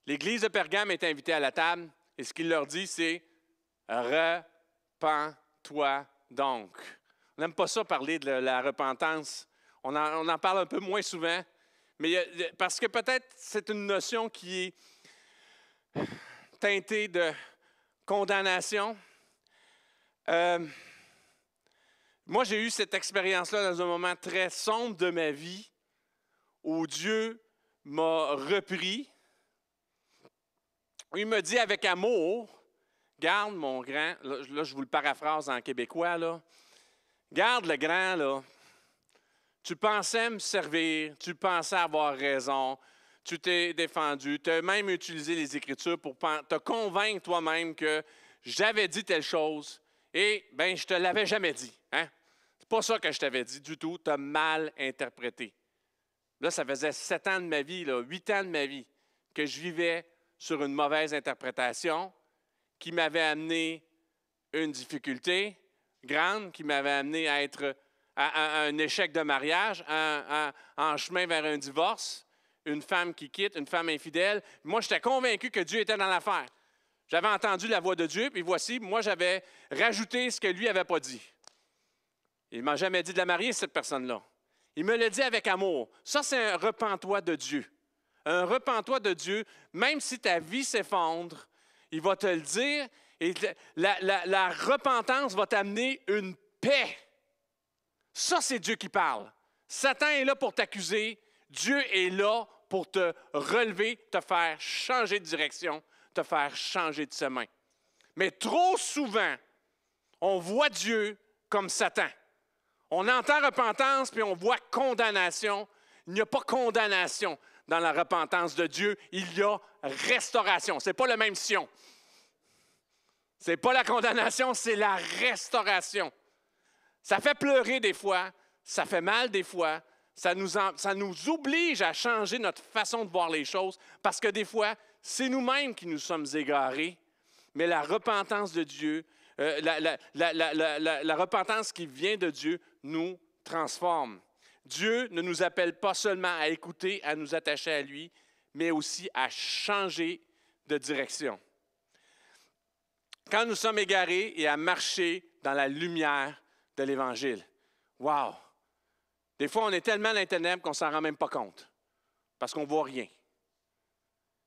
L'Église de Pergame est invitée à la table et ce qu'il leur dit, c'est « Repens-toi donc ». On n'aime pas ça parler de la repentance. On en parle un peu moins souvent, mais parce que peut-être c'est une notion qui est teintée de condamnation. Moi, j'ai eu cette expérience-là dans un moment très sombre de ma vie où Dieu m'a repris. Il me dit avec amour, « Garde mon grand, là je vous le paraphrase en québécois, là. Garde le grand, là. Tu pensais me servir, tu pensais avoir raison, tu t'es défendu, tu as même utilisé les Écritures pour te convaincre toi-même que j'avais dit telle chose et bien, je ne te l'avais jamais dit. Hein? C'est pas ça que je t'avais dit du tout, tu as mal interprété. » Là, ça faisait 7 ans de ma vie, 8 ans de ma vie, que je vivais sur une mauvaise interprétation qui m'avait amené une difficulté grande, qui m'avait amené à être à un échec de mariage, en chemin vers un divorce, une femme qui quitte, une femme infidèle. Moi, j'étais convaincu que Dieu était dans l'affaire. J'avais entendu la voix de Dieu, puis voici, moi, j'avais rajouté ce que lui n'avait pas dit. Il ne m'a jamais dit de la marier, cette personne-là. Il me l'a dit avec amour. Ça, c'est un repens-toi de Dieu. Un repens-toi de Dieu, même si ta vie s'effondre, il va te le dire et la repentance va t'amener une paix. Ça, c'est Dieu qui parle. Satan est là pour t'accuser. Dieu est là pour te relever, te faire changer de direction, te faire changer de chemin. Mais trop souvent, on voit Dieu comme Satan. On entend repentance, puis on voit condamnation. Il n'y a pas condamnation dans la repentance de Dieu. Il y a restauration. Ce n'est pas le même Sion. Ce n'est pas la condamnation, c'est la restauration. Ça fait pleurer des fois, ça fait mal des fois, ça nous oblige à changer notre façon de voir les choses parce que des fois, c'est nous-mêmes qui nous sommes égarés, mais la repentance de Dieu, la repentance qui vient de Dieu nous transforme. Dieu ne nous appelle pas seulement à écouter, à nous attacher à lui, mais aussi à changer de direction. Quand nous sommes égarés et à marcher dans la lumière de l'Évangile. Wow! Des fois, on est tellement dans les ténèbres qu'on ne s'en rend même pas compte, parce qu'on ne voit rien.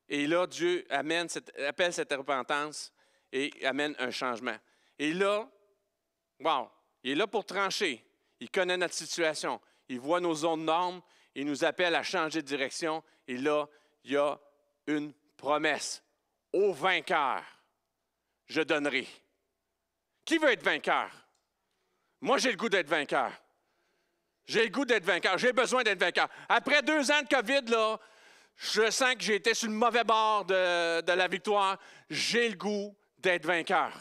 Et là, Dieu appelle cette repentance et amène un changement. Et là, wow! Il est là pour trancher. Il connaît notre situation. Il voit nos zones normes. Il nous appelle à changer de direction. Et là, il y a une promesse. Au vainqueur, je donnerai. Qui veut être vainqueur? Moi, j'ai le goût d'être vainqueur. J'ai le goût d'être vainqueur. J'ai besoin d'être vainqueur. Après 2 ans de COVID, là, je sens que j'ai été sur le mauvais bord de la victoire. J'ai le goût d'être vainqueur.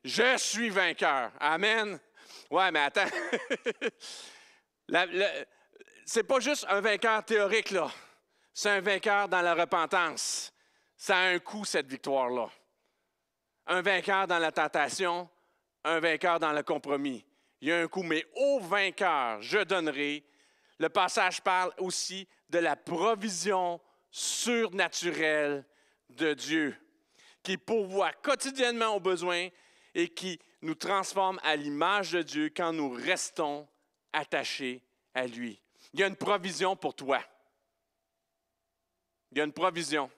Je suis vainqueur. Amen. Ouais, mais attends. C'est pas juste un vainqueur théorique, là. C'est un vainqueur dans la repentance. Ça a un coût, cette victoire-là. Un vainqueur dans la tentation, un vainqueur dans le compromis. Il y a un coût, mais au vainqueur, je donnerai. Le passage parle aussi de la provision surnaturelle de Dieu, qui pourvoit quotidiennement aux besoins et qui nous transforme à l'image de Dieu quand nous restons attachés à lui. Il y a une provision pour toi. Il y a une provision.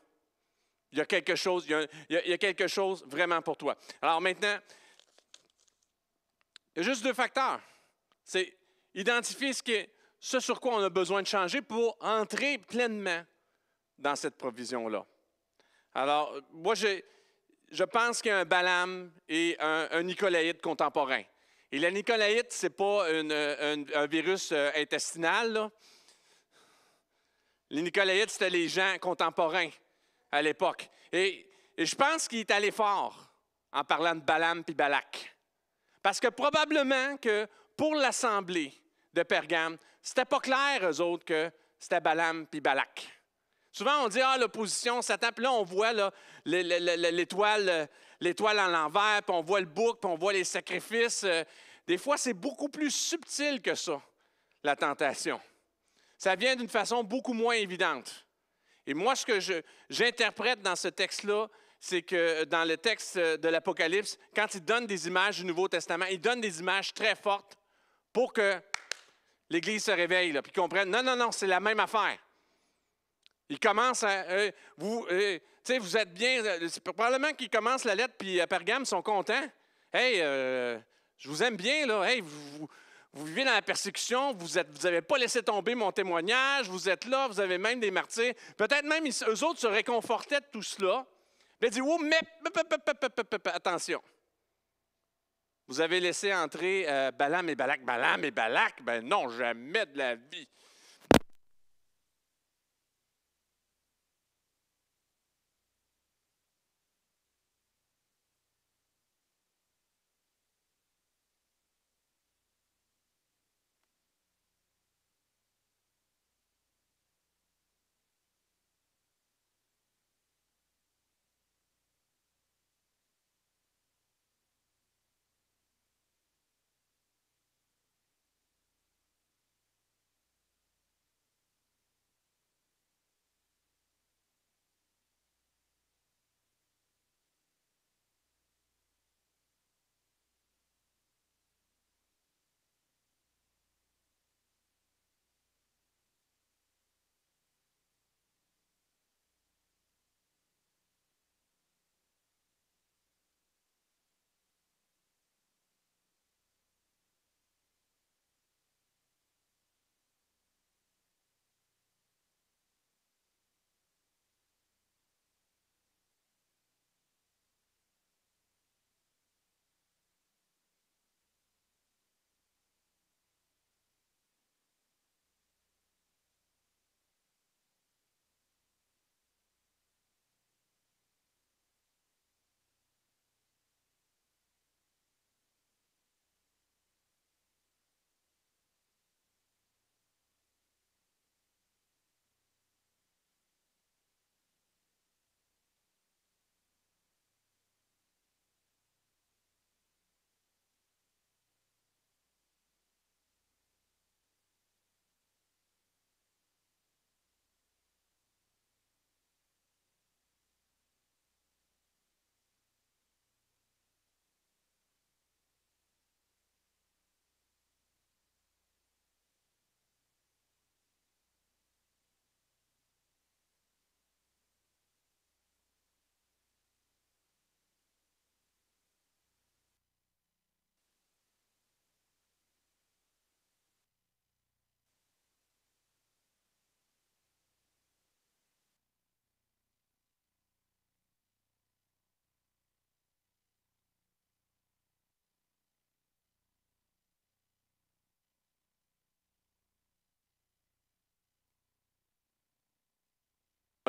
Il y a quelque chose, il y a quelque chose vraiment pour toi. Alors maintenant, il y a juste 2 facteurs. C'est identifier ce sur quoi on a besoin de changer pour entrer pleinement dans cette provision-là. Alors, moi, je pense qu'il y a un Balaam et un Nicolaïte contemporain. Et la Nicolaïte, ce n'est pas un virus intestinal, là. Les Nicolaïtes, c'était les gens contemporains à l'époque. Et je pense qu'il est allé fort en parlant de Balaam puis Balak. Parce que probablement que pour l'assemblée de Pergame, c'était pas clair, eux autres, que c'était Balaam puis Balak. Souvent, on dit, l'opposition, Satan, puis là, on voit là, l'étoile à l'envers, puis on voit le bouc, puis on voit les sacrifices. Des fois, c'est beaucoup plus subtil que ça, la tentation. Ça vient d'une façon beaucoup moins évidente. Et moi, ce que j'interprète dans ce texte-là, c'est que dans le texte de l'Apocalypse, quand il donne des images du Nouveau Testament, il donne des images très fortes pour que l'Église se réveille, là, puis comprenne, non, c'est la même affaire. Il commence à... vous êtes bien... C'est probablement qu'ils commencent la lettre, puis à Pergame, ils sont contents. Hey, je vous aime bien, là. Hey, vous vivez dans la persécution, vous n'avez pas laissé tomber mon témoignage, vous êtes là, vous avez même des martyrs. Peut-être même eux autres se réconfortaient de tout cela. Mais ils disent, mais attention. Vous avez laissé entrer Balaam et Balak. Balaam et Balak, ben non, jamais de la vie.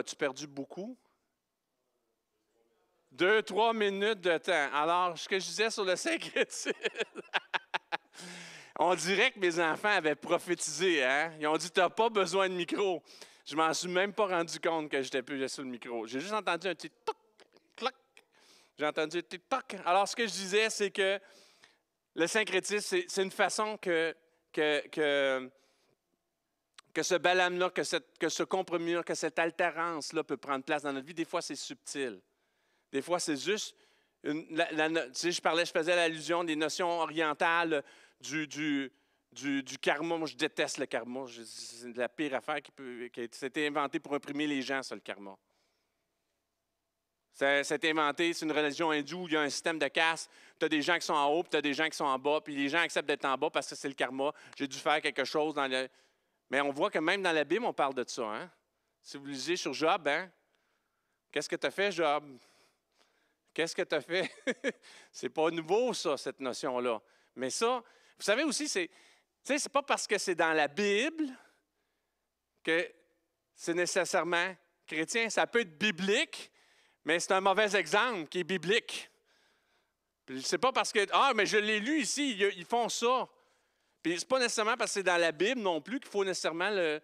As-tu perdu beaucoup? 2-3 minutes de temps. Alors, ce que je disais sur le syncrétisme, on dirait que mes enfants avaient prophétisé. Hein? Ils ont dit, tu n'as pas besoin de micro. Je m'en suis même pas rendu compte que j'étais plus sur le micro. J'ai juste entendu un petit toc, cloc. J'ai entendu un petit toc. Alors, ce que je disais, c'est que le syncrétisme, c'est une façon que ce Balaam-là, que ce compromis-là, que cette altérance-là peut prendre place dans notre vie. Des fois, c'est subtil. Des fois, c'est juste... tu sais, je faisais l'allusion des notions orientales du karma. Moi, je déteste le karma. C'est la pire affaire qui a été inventée pour imprimer les gens, ça, le karma. C'est inventé, c'est une religion hindoue où il y a un système de caste. Tu as des gens qui sont en haut, puis tu as des gens qui sont en bas, puis les gens acceptent d'être en bas parce que c'est le karma. J'ai dû faire quelque chose dans le... Mais on voit que même dans la Bible, on parle de ça. Hein? Si vous lisez sur Job, hein? Qu'est-ce que tu as fait, Job? Qu'est-ce que tu as fait? C'est pas nouveau, ça, cette notion-là. Mais ça, vous savez aussi, c'est pas parce que c'est dans la Bible que c'est nécessairement chrétien. Ça peut être biblique, mais c'est un mauvais exemple qui est biblique. C'est pas parce que, mais je l'ai lu ici, ils font ça. Puis c'est pas nécessairement parce que c'est dans la Bible non plus qu'il faut nécessairement le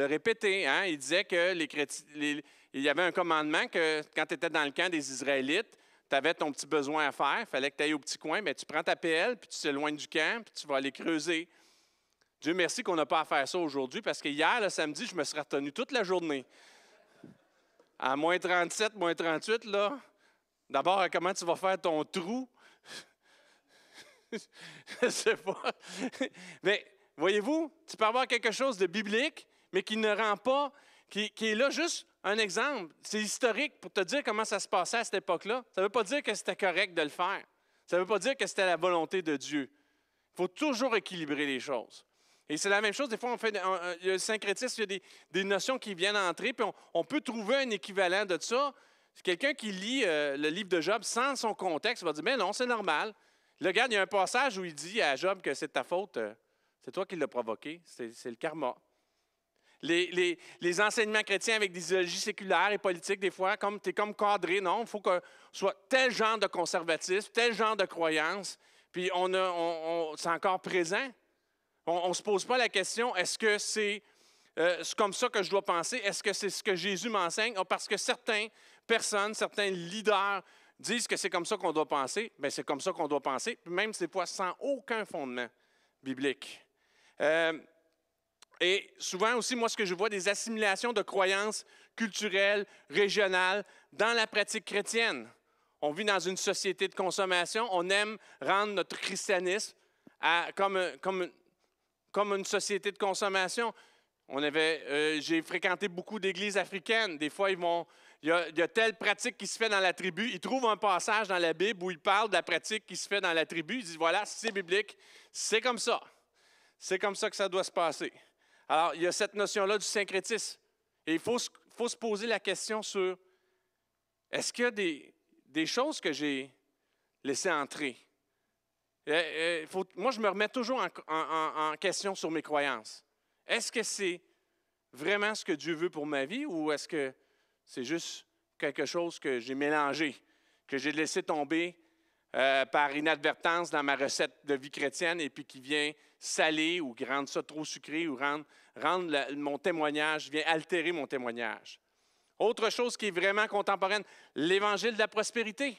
répéter. Hein? Il disait que il y avait un commandement que quand tu étais dans le camp des Israélites, tu avais ton petit besoin à faire, il fallait que tu ailles au petit coin, mais tu prends ta pelle, puis tu t'éloignes du camp, puis tu vas aller creuser. Dieu merci qu'on n'a pas à faire ça aujourd'hui, parce que hier, le samedi, je me serais retenu toute la journée. À moins 37, moins 38, là, d'abord, comment tu vas faire ton trou? Je ne sais pas. Mais voyez-vous, tu peux avoir quelque chose de biblique, mais qui ne rend pas, qui est là juste un exemple. C'est historique pour te dire comment ça se passait à cette époque-là. Ça ne veut pas dire que c'était correct de le faire. Ça ne veut pas dire que c'était la volonté de Dieu. Il faut toujours équilibrer les choses. Et c'est la même chose, des fois, il y a le syncrétisme, il y a des notions qui viennent entrer, puis on peut trouver un équivalent de ça. Quelqu'un qui lit le livre de Job sans son contexte va dire, mais non, c'est normal. Là, regarde, il y a un passage où il dit à Job que c'est ta faute, c'est toi qui l'as provoqué, c'est le karma. Les enseignements chrétiens avec des idéologies séculaires et politiques, des fois, tu es comme cadré, non, il faut que soit tel genre de conservatisme, tel genre de croyance, puis c'est encore présent. On ne se pose pas la question, est-ce que c'est comme ça que je dois penser? Est-ce que c'est ce que Jésus m'enseigne? Parce que certaines personnes, certains leaders disent que c'est comme ça qu'on doit penser. Bien, c'est comme ça qu'on doit penser, même ces fois sans aucun fondement biblique. Et souvent aussi, moi, ce que je vois, des assimilations de croyances culturelles, régionales, dans la pratique chrétienne. On vit dans une société de consommation. On aime rendre notre christianisme comme une société de consommation. J'ai fréquenté beaucoup d'églises africaines. Des fois, il y a telle pratique qui se fait dans la tribu. Ils trouvent un passage dans la Bible où ils parlent de la pratique qui se fait dans la tribu. Ils disent, voilà, si c'est biblique, c'est comme ça. C'est comme ça que ça doit se passer. Alors, il y a cette notion-là du syncrétisme. Et il faut se poser la question sur, est-ce qu'il y a des choses que j'ai laissées entrer? Moi, je me remets toujours en question sur mes croyances. Est-ce que c'est vraiment ce que Dieu veut pour ma vie ou est-ce que c'est juste quelque chose que j'ai mélangé, que j'ai laissé tomber par inadvertance dans ma recette de vie chrétienne et puis qui vient saler ou rendre ça trop sucré ou rendre mon témoignage, vient altérer mon témoignage. Autre chose qui est vraiment contemporaine, l'évangile de la prospérité.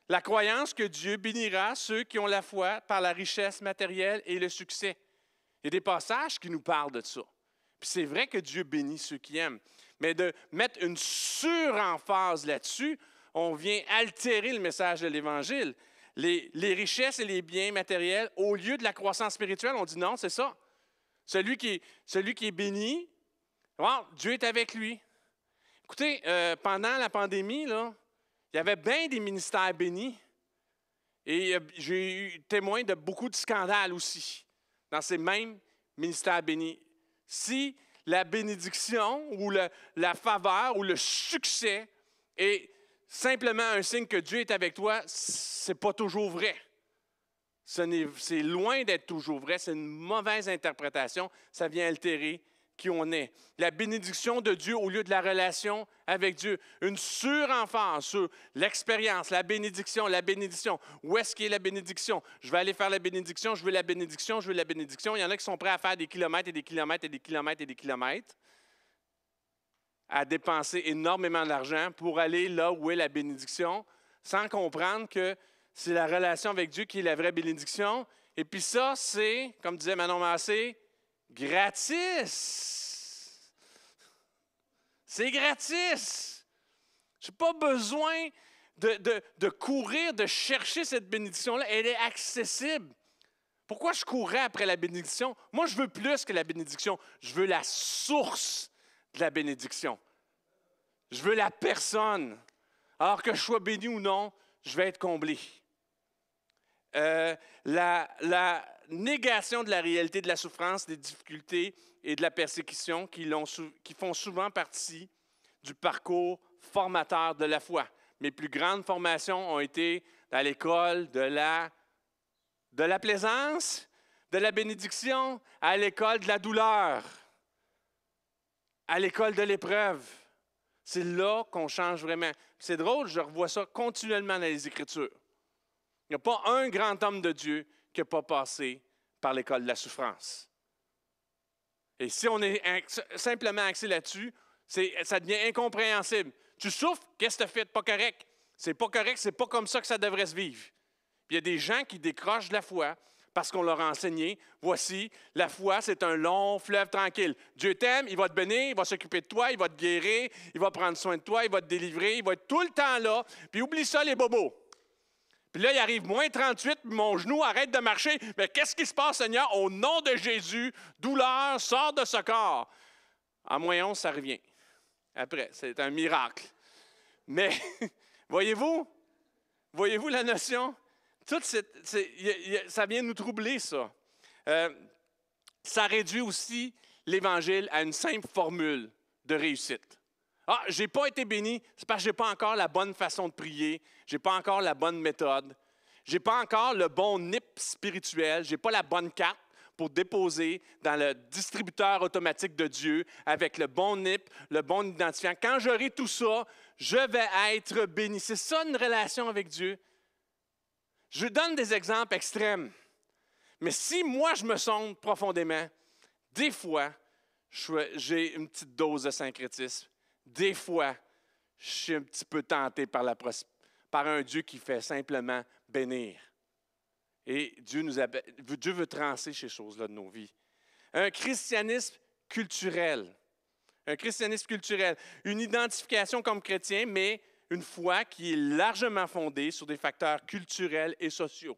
La croyance que Dieu bénira ceux qui ont la foi par la richesse matérielle et le succès. Il y a des passages qui nous parlent de ça. Puis c'est vrai que Dieu bénit ceux qui aiment. Mais de mettre une suremphase là-dessus, on vient altérer le message de l'Évangile. Les richesses et les biens matériels, au lieu de la croissance spirituelle, on dit non, c'est ça. Celui qui est béni, Dieu est avec lui. Écoutez, pendant la pandémie, là, il y avait bien des ministères bénis. Et j'ai eu témoin de beaucoup de scandales aussi dans ces mêmes ministères bénis. Si la bénédiction ou la faveur ou le succès est simplement un signe que Dieu est avec toi, ce n'est pas toujours vrai. C'est loin d'être toujours vrai. C'est une mauvaise interprétation. Ça vient altérer qui on est. La bénédiction de Dieu au lieu de la relation avec Dieu. Une surenfance sur l'expérience, la bénédiction, la bénédiction. Où est-ce qu'est la bénédiction? Je vais aller faire la bénédiction, je veux la bénédiction, je veux la bénédiction. Il y en a qui sont prêts à faire des kilomètres et des kilomètres et des kilomètres et des kilomètres, à dépenser énormément d'argent pour aller là où est la bénédiction, sans comprendre que c'est la relation avec Dieu qui est la vraie bénédiction. Et puis ça, c'est, comme disait Manon Massé, gratis. C'est gratis. Je n'ai pas besoin de courir, de chercher cette bénédiction-là. Elle est accessible. Pourquoi je courrais après la bénédiction? Moi, je veux plus que la bénédiction. Je veux la source de la bénédiction. Je veux la personne. Alors que je sois béni ou non, je vais être comblé. La négation de la réalité de la souffrance, des difficultés et de la persécution qui font souvent partie du parcours formateur de la foi. Mes plus grandes formations ont été à l'école de la plaisance, de la bénédiction, à l'école de la douleur, à l'école de l'épreuve. C'est là qu'on change vraiment. C'est drôle, je revois ça continuellement dans les Écritures. Il n'y a pas un grand homme de Dieu qui n'a pas passé par l'école de la souffrance. Et si on est simplement axé là-dessus, ça devient incompréhensible. Tu souffres, qu'est-ce que tu as fait de pas correct? C'est pas correct, c'est pas comme ça que ça devrait se vivre. Puis il y a des gens qui décrochent de la foi parce qu'on leur a enseigné, voici, la foi, c'est un long fleuve tranquille. Dieu t'aime, il va te bénir, il va s'occuper de toi, il va te guérir, il va prendre soin de toi, il va te délivrer, il va être tout le temps là. Puis oublie ça, les bobos. Puis là, il arrive moins 38, puis mon genou arrête de marcher. Mais qu'est-ce qui se passe, Seigneur? Au nom de Jésus, douleur, sors de ce corps. En moins 11, ça revient. Après, c'est un miracle. Mais, voyez-vous la notion? Ça vient nous troubler, ça. Ça réduit aussi l'Évangile à une simple formule de réussite. Ah, je n'ai pas été béni, c'est parce que je n'ai pas encore la bonne façon de prier, je n'ai pas encore la bonne méthode, je n'ai pas encore le bon NIP spirituel, je n'ai pas la bonne carte pour déposer dans le distributeur automatique de Dieu avec le bon NIP, le bon identifiant. Quand j'aurai tout ça, je vais être béni. C'est ça une relation avec Dieu. Je donne des exemples extrêmes. Mais si moi, je me sonde profondément, des fois, j'ai une petite dose de syncrétisme. Des fois, je suis un petit peu tenté par un Dieu qui fait simplement bénir. Et Dieu veut trancher ces choses-là de nos vies. Un christianisme culturel. Une identification comme chrétien, mais une foi qui est largement fondée sur des facteurs culturels et sociaux.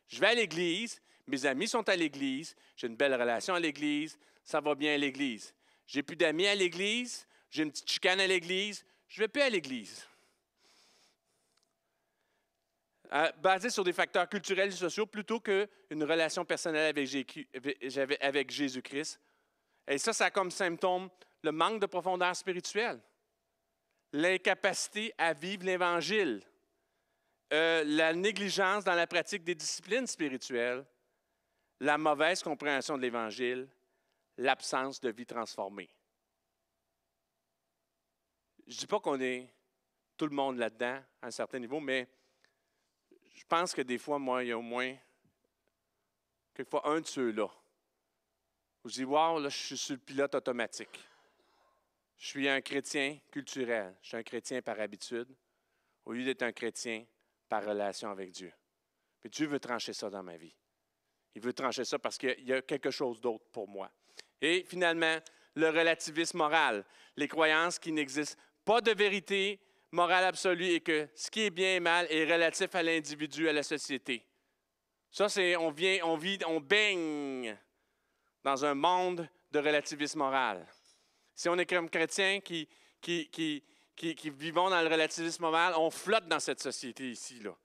Je vais à l'Église, mes amis sont à l'Église, j'ai une belle relation à l'Église, ça va bien à l'Église. J'ai plus d'amis à l'Église, j'ai une petite chicane à l'Église, je ne vais plus à l'Église. Basé sur des facteurs culturels et sociaux plutôt qu'une relation personnelle avec Jésus-Christ. Et ça a comme symptôme le manque de profondeur spirituelle, l'incapacité à vivre l'Évangile, la négligence dans la pratique des disciplines spirituelles, la mauvaise compréhension de l'Évangile, l'absence de vie transformée. Je ne dis pas qu'on est tout le monde là-dedans à un certain niveau, mais je pense que des fois, moi, il y a au moins quelquefois un de ceux-là où je dis, wow, là, je suis sur le pilote automatique. Je suis un chrétien culturel. Je suis un chrétien par habitude, au lieu d'être un chrétien par relation avec Dieu. Puis Dieu veut trancher ça dans ma vie. Il veut trancher ça parce qu'il y a quelque chose d'autre pour moi. Et finalement, le relativisme moral. Les croyances qui n'existent pas de vérité morale absolue et que ce qui est bien et mal est relatif à l'individu, à la société. Ça, on baigne dans un monde de relativisme moral. Si on est comme chrétien qui vivons dans le relativisme moral, on flotte dans cette société ici, là.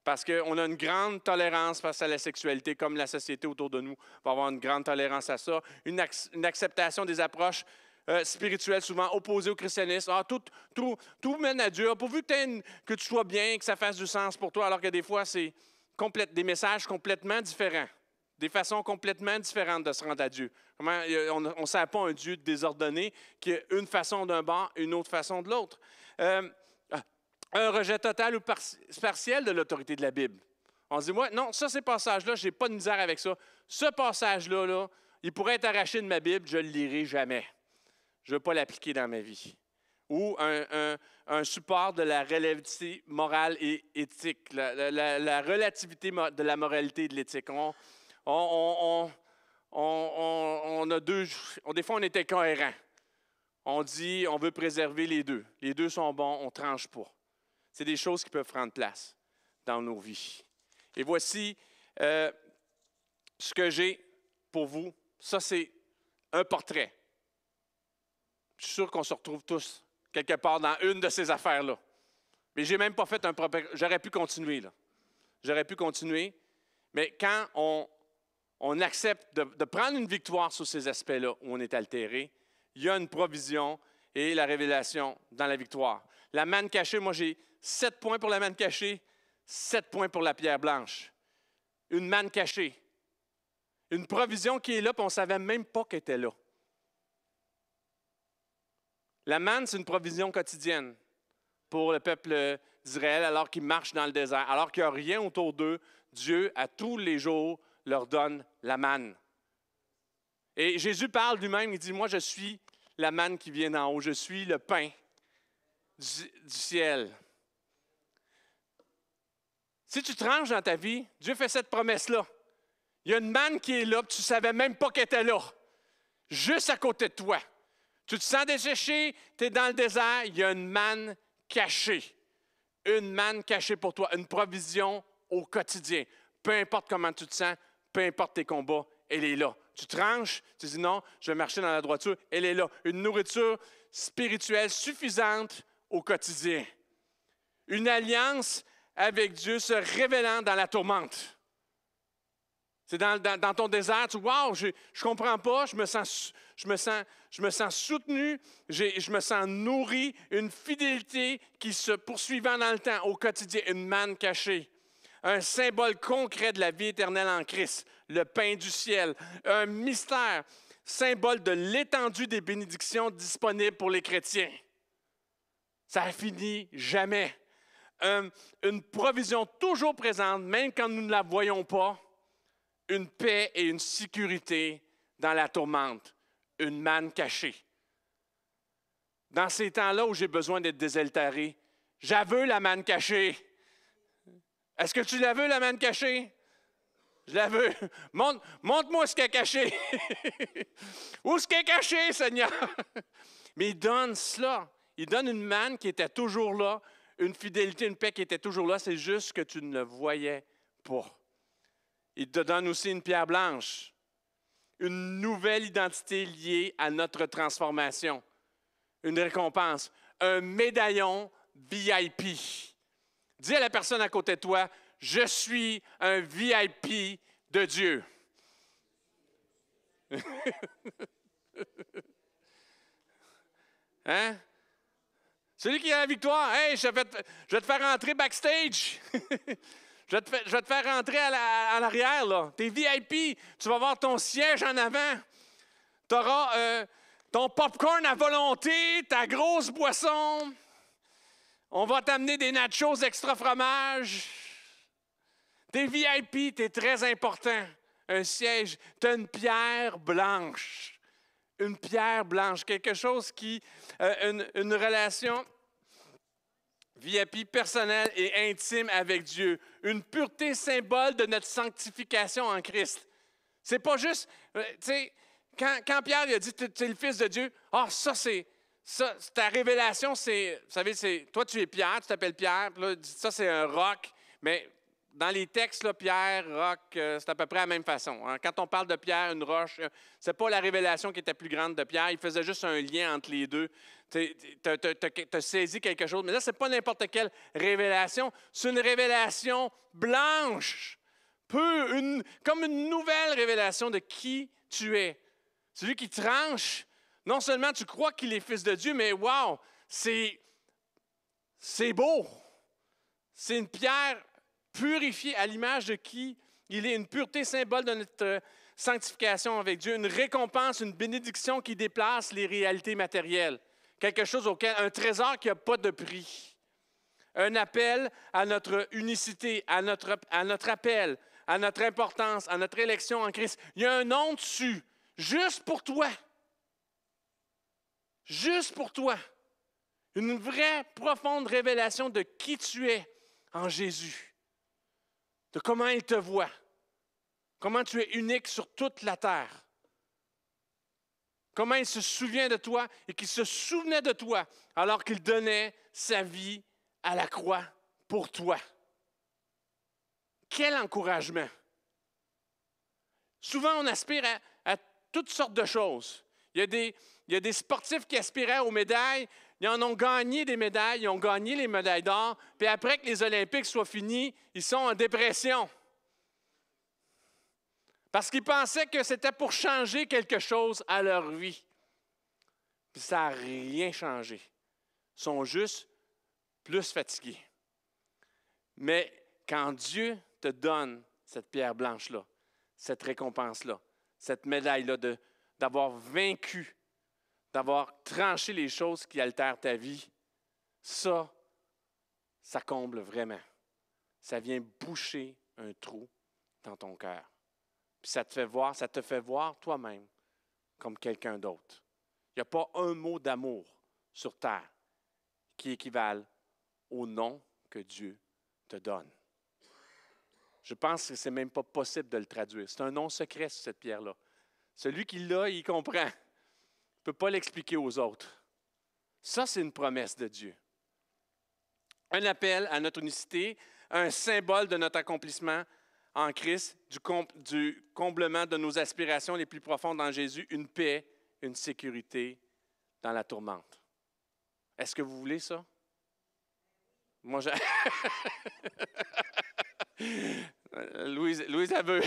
Parce qu'on a une grande tolérance face à la sexualité, comme la société autour de nous va avoir une grande tolérance à ça, une acceptation des approches spirituelles souvent opposées au christianisme. Ah, tout mène à Dieu, pourvu que tu sois bien, que ça fasse du sens pour toi, alors que des fois, c'est des messages complètement différents des façons complètement différentes de se rendre à Dieu. On ne sert pas un Dieu désordonné qui a une façon d'un bord, une autre façon de l'autre. Un rejet total ou partiel de l'autorité de la Bible. On se dit, moi, non, ça, ces passages-là, je n'ai pas de misère avec ça. Ce passage-là, là, il pourrait être arraché de ma Bible, je ne le lirai jamais. Je ne veux pas l'appliquer dans ma vie. Ou un support de la relativité morale et éthique, la relativité de la moralité et de l'éthique. Des fois, on est incohérent. On dit, on veut préserver les deux. Les deux sont bons, on ne tranche pas. C'est des choses qui peuvent prendre place dans nos vies. Et voici ce que j'ai pour vous. Ça, c'est un portrait. Je suis sûr qu'on se retrouve tous quelque part dans une de ces affaires-là. Mais je n'ai même pas fait un propre... J'aurais pu continuer, là. J'aurais pu continuer. Mais quand on accepte de prendre une victoire sur ces aspects-là où on est altéré, il y a une provision et la révélation dans la victoire. La manne cachée, moi j'ai 7 points pour la manne cachée, 7 points pour la pierre blanche. Une manne cachée. Une provision qui est là, puis on ne savait même pas qu'elle était là. La manne, c'est une provision quotidienne pour le peuple d'Israël alors qu'ils marchent dans le désert. Alors qu'il n'y a rien autour d'eux, Dieu, à tous les jours, leur donne la manne. Et Jésus parle lui-même, il dit, moi je suis la manne qui vient d'en haut, je suis le pain du ciel. Si tu tranches dans ta vie, Dieu fait cette promesse-là. Il y a une manne qui est là, puis tu ne savais même pas qu'elle était là, juste à côté de toi. Tu te sens desséché, tu es dans le désert, il y a une manne cachée. Une manne cachée pour toi, une provision au quotidien. Peu importe comment tu te sens, peu importe tes combats, elle est là. Tu tranches, tu dis non, je vais marcher dans la droiture, elle est là. Une nourriture spirituelle suffisante au quotidien. Une alliance avec Dieu se révélant dans la tourmente. C'est dans ton désert, tu dis, wow, je ne comprends pas, je me sens soutenu, je me sens nourri, une fidélité qui se poursuivant dans le temps, au quotidien, une manne cachée. Un symbole concret de la vie éternelle en Christ, le pain du ciel, un mystère, symbole de l'étendue des bénédictions disponibles pour les chrétiens. Ça ne finit jamais. Une provision toujours présente, même quand nous ne la voyons pas. Une paix et une sécurité dans la tourmente, une manne cachée. Dans ces temps-là où j'ai besoin d'être désaltéré, j'aveux la manne cachée. Est-ce que tu la veux, la manne cachée? Je la veux. Montre-moi ce qui est caché. Où ce qui est caché, Seigneur? Mais il donne cela. Il donne une manne qui était toujours là, une fidélité, une paix qui était toujours là. C'est juste que tu ne le voyais pas. Il te donne aussi une pierre blanche, une nouvelle identité liée à notre transformation, une récompense, un médaillon VIP. Dis à la personne à côté de toi, je suis un VIP de Dieu. Hein? Celui qui a la victoire, hey, je vais te faire rentrer backstage. Je vais te faire rentrer à l'arrière, là. T'es VIP, tu vas avoir ton siège en avant. Tu auras ton popcorn à volonté, ta grosse boisson. On va t'amener des nachos extra fromage. T'es VIP, t'es très important. Un siège, t'as une pierre blanche. Une pierre blanche, quelque chose qui... une relation... VIP personnel et intime avec Dieu. Une pureté symbole de notre sanctification en Christ. C'est pas juste, tu sais, quand Pierre il a dit, tu es le Fils de Dieu, ça, ta révélation, c'est, vous savez, toi tu es Pierre, tu t'appelles Pierre, puis là, ça c'est un roc, mais dans les textes, là, Pierre, roc, c'est à peu près la même façon. Hein. Quand on parle de Pierre, une roche, c'est pas la révélation qui était plus grande de Pierre, il faisait juste un lien entre les deux. Tu as saisi quelque chose, mais là, ce n'est pas n'importe quelle révélation, c'est une révélation blanche, comme une nouvelle révélation de qui tu es. Celui qui tranche, non seulement tu crois qu'il est Fils de Dieu, mais wow, c'est beau. C'est une pierre purifiée à l'image de qui Il est une pureté symbole de notre sanctification avec Dieu, une récompense, une bénédiction qui déplace les réalités matérielles. Quelque chose un trésor qui n'a pas de prix. Un appel à notre unicité, à notre appel, à notre importance, à notre élection en Christ. Il y a un nom dessus, juste pour toi. Juste pour toi. Une vraie, profonde révélation de qui tu es en Jésus. De comment il te voit. Comment tu es unique sur toute la terre. Comment il se souvient de toi et qu'il se souvenait de toi alors qu'il donnait sa vie à la croix pour toi. Quel encouragement! Souvent, on aspire à toutes sortes de choses. Il y a des sportifs qui aspiraient aux médailles, ils en ont gagné des médailles, ils ont gagné les médailles d'or, puis après que les Olympiques soient finis, ils sont en dépression. Parce qu'ils pensaient que c'était pour changer quelque chose à leur vie. Puis ça n'a rien changé. Ils sont juste plus fatigués. Mais quand Dieu te donne cette pierre blanche-là, cette récompense-là, cette médaille-là d'avoir vaincu, d'avoir tranché les choses qui altèrent ta vie, ça comble vraiment. Ça vient boucher un trou dans ton cœur. Puis ça te fait voir toi-même comme quelqu'un d'autre. Il n'y a pas un mot d'amour sur terre qui équivale au nom que Dieu te donne. Je pense que ce n'est même pas possible de le traduire. C'est un nom secret sur cette pierre-là. Celui qui l'a, il comprend. Il ne peut pas l'expliquer aux autres. Ça, c'est une promesse de Dieu. Un appel à notre unicité, un symbole de notre accomplissement en Christ, du comblement de nos aspirations les plus profondes en Jésus, une paix, une sécurité dans la tourmente. Est-ce que vous voulez ça? Moi, Louise, elle veut.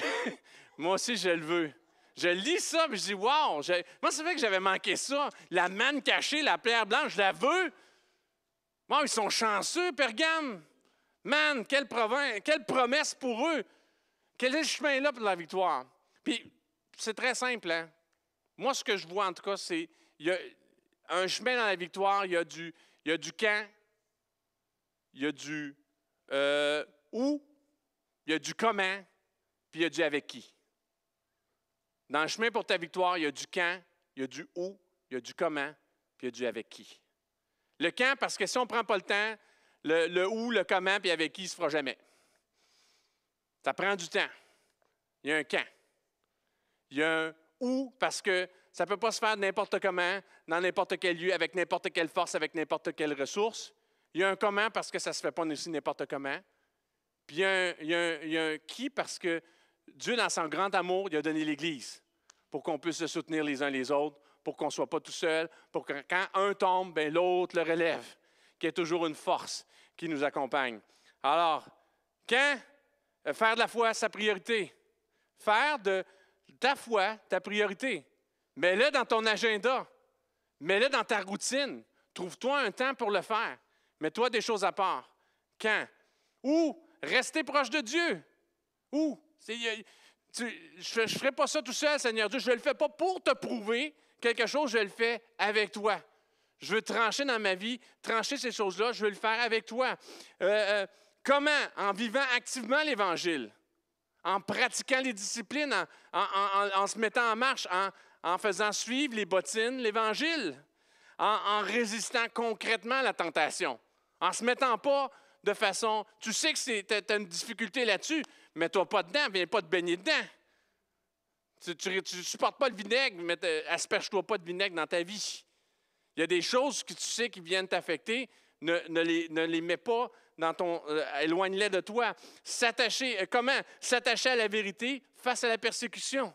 Moi aussi, je le veux. Je lis ça, puis je dis, wow! Moi, c'est vrai que j'avais manqué ça. La manne cachée, la pierre blanche, je la veux. Wow, ils sont chanceux, Pergame. Man, quelle promesse pour eux. Quel est le chemin là pour la victoire? Puis, c'est très simple, hein? Moi, ce que je vois, en tout cas, c'est il y a un chemin dans la victoire, il y a du quand, il y a du où, il y a du comment, puis il y a du avec qui. Dans le chemin pour ta victoire, il y a du quand, il y a du où, il y a du comment, puis il y a du avec qui. Le quand, parce que si on ne prend pas le temps, le où, le comment, puis avec qui, il ne se fera jamais. Ça prend du temps. Il y a un quand. Il y a un où, parce que ça ne peut pas se faire n'importe comment, dans n'importe quel lieu, avec n'importe quelle force, avec n'importe quelle ressource. Il y a un comment, parce que ça ne se fait pas aussi n'importe comment. Puis il y a un qui, parce que Dieu, dans son grand amour, il a donné l'Église pour qu'on puisse se soutenir les uns les autres, pour qu'on ne soit pas tout seul, pour que quand un tombe, bien, l'autre le relève, qu'il y ait toujours une force qui nous accompagne. Alors, quand faire de la foi sa priorité, faire de ta foi ta priorité, mets-le dans ton agenda, mets-le dans ta routine, trouve-toi un temps pour le faire, mets-toi des choses à part. Quand? Ou rester proche de Dieu. Où? Je ne ferai pas ça tout seul, Seigneur Dieu. Je ne le fais pas pour te prouver quelque chose, je le fais avec toi. Je veux trancher dans ma vie, trancher ces choses-là, je veux le faire avec toi. Comment? En vivant activement l'Évangile, en pratiquant les disciplines, en se mettant en marche, en faisant suivre les bottines, l'Évangile, en résistant concrètement à la tentation, en ne se mettant pas de façon... Tu sais que tu as une difficulté là-dessus, mets-toi pas dedans, viens pas te baigner dedans. Tu ne supportes pas le vinaigre, mais asperge-toi pas de vinaigre dans ta vie. Il y a des choses que tu sais qui viennent t'affecter, ne les mets pas dans ton... éloigne-les de toi. Comment? S'attacher à la vérité face à la persécution.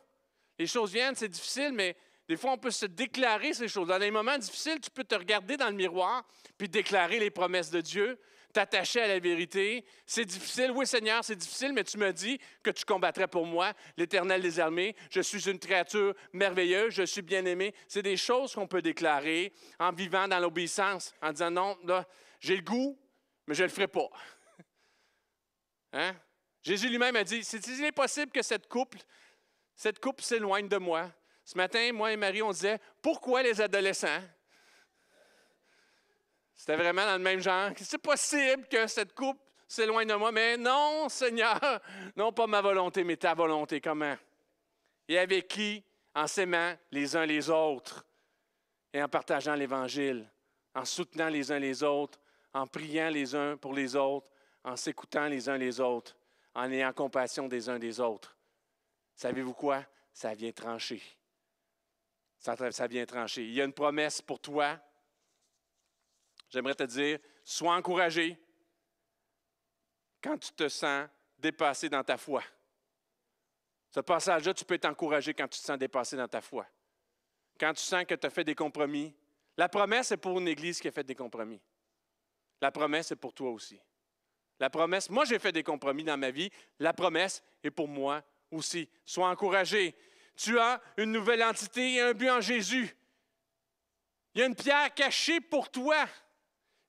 Les choses viennent, c'est difficile, mais des fois, on peut se déclarer ces choses. Dans les moments difficiles, tu peux te regarder dans le miroir puis déclarer les promesses de Dieu, t'attacher à la vérité. C'est difficile. Oui, Seigneur, c'est difficile, mais tu me dis que tu combattrais pour moi, l'Éternel des armées. Je suis une créature merveilleuse, je suis bien-aimé. C'est des choses qu'on peut déclarer en vivant dans l'obéissance, en disant non, là, j'ai le goût, mais je ne le ferai pas. Hein? Jésus lui-même a dit, s'il est possible que cette couple s'éloigne de moi. Ce matin, moi et Marie, on disait, pourquoi les adolescents? C'était vraiment dans le même genre. C'est possible que cette couple s'éloigne de moi, mais non, Seigneur, non pas ma volonté, mais ta volonté. Comment? Et avec qui? En s'aimant les uns les autres et en partageant l'Évangile, en soutenant les uns les autres, en priant les uns pour les autres, en s'écoutant les uns les autres, en ayant compassion des uns des autres. Savez-vous quoi? Ça vient trancher. Ça vient trancher. Il y a une promesse pour toi. J'aimerais te dire, sois encouragé quand tu te sens dépassé dans ta foi. Ce passage-là, tu peux être encouragé quand tu te sens dépassé dans ta foi. Quand tu sens que tu as fait des compromis. La promesse est pour une Église qui a fait des compromis. La promesse est pour toi aussi. La promesse, moi j'ai fait des compromis dans ma vie. La promesse est pour moi aussi. Sois encouragé. Tu as une nouvelle entité et un but en Jésus. Il y a une pierre cachée pour toi.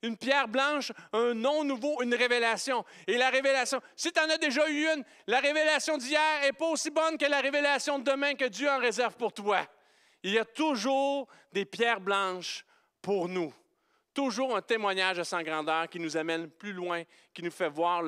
Une pierre blanche, un nom nouveau, une révélation. Et la révélation, si tu en as déjà eu une, la révélation d'hier n'est pas aussi bonne que la révélation de demain que Dieu en réserve pour toi. Il y a toujours des pierres blanches pour nous. Toujours un témoignage de sa grandeur qui nous amène plus loin, qui nous fait voir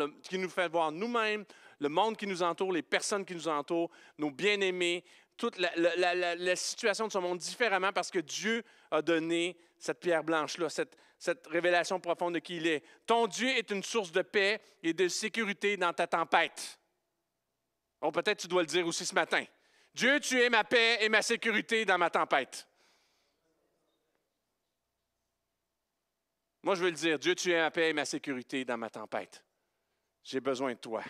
nous-mêmes, le monde qui nous entoure, les personnes qui nous entourent, nos bien-aimés, toute la situation de ce monde différemment parce que Dieu a donné cette pierre blanche-là, cette révélation profonde de qui il est. Ton Dieu est une source de paix et de sécurité dans ta tempête. Bon, peut-être tu dois le dire aussi ce matin. Dieu, tu es ma paix et ma sécurité dans ma tempête. Moi, je veux le dire. Dieu, tu es ma paix et ma sécurité dans ma tempête. J'ai besoin de toi.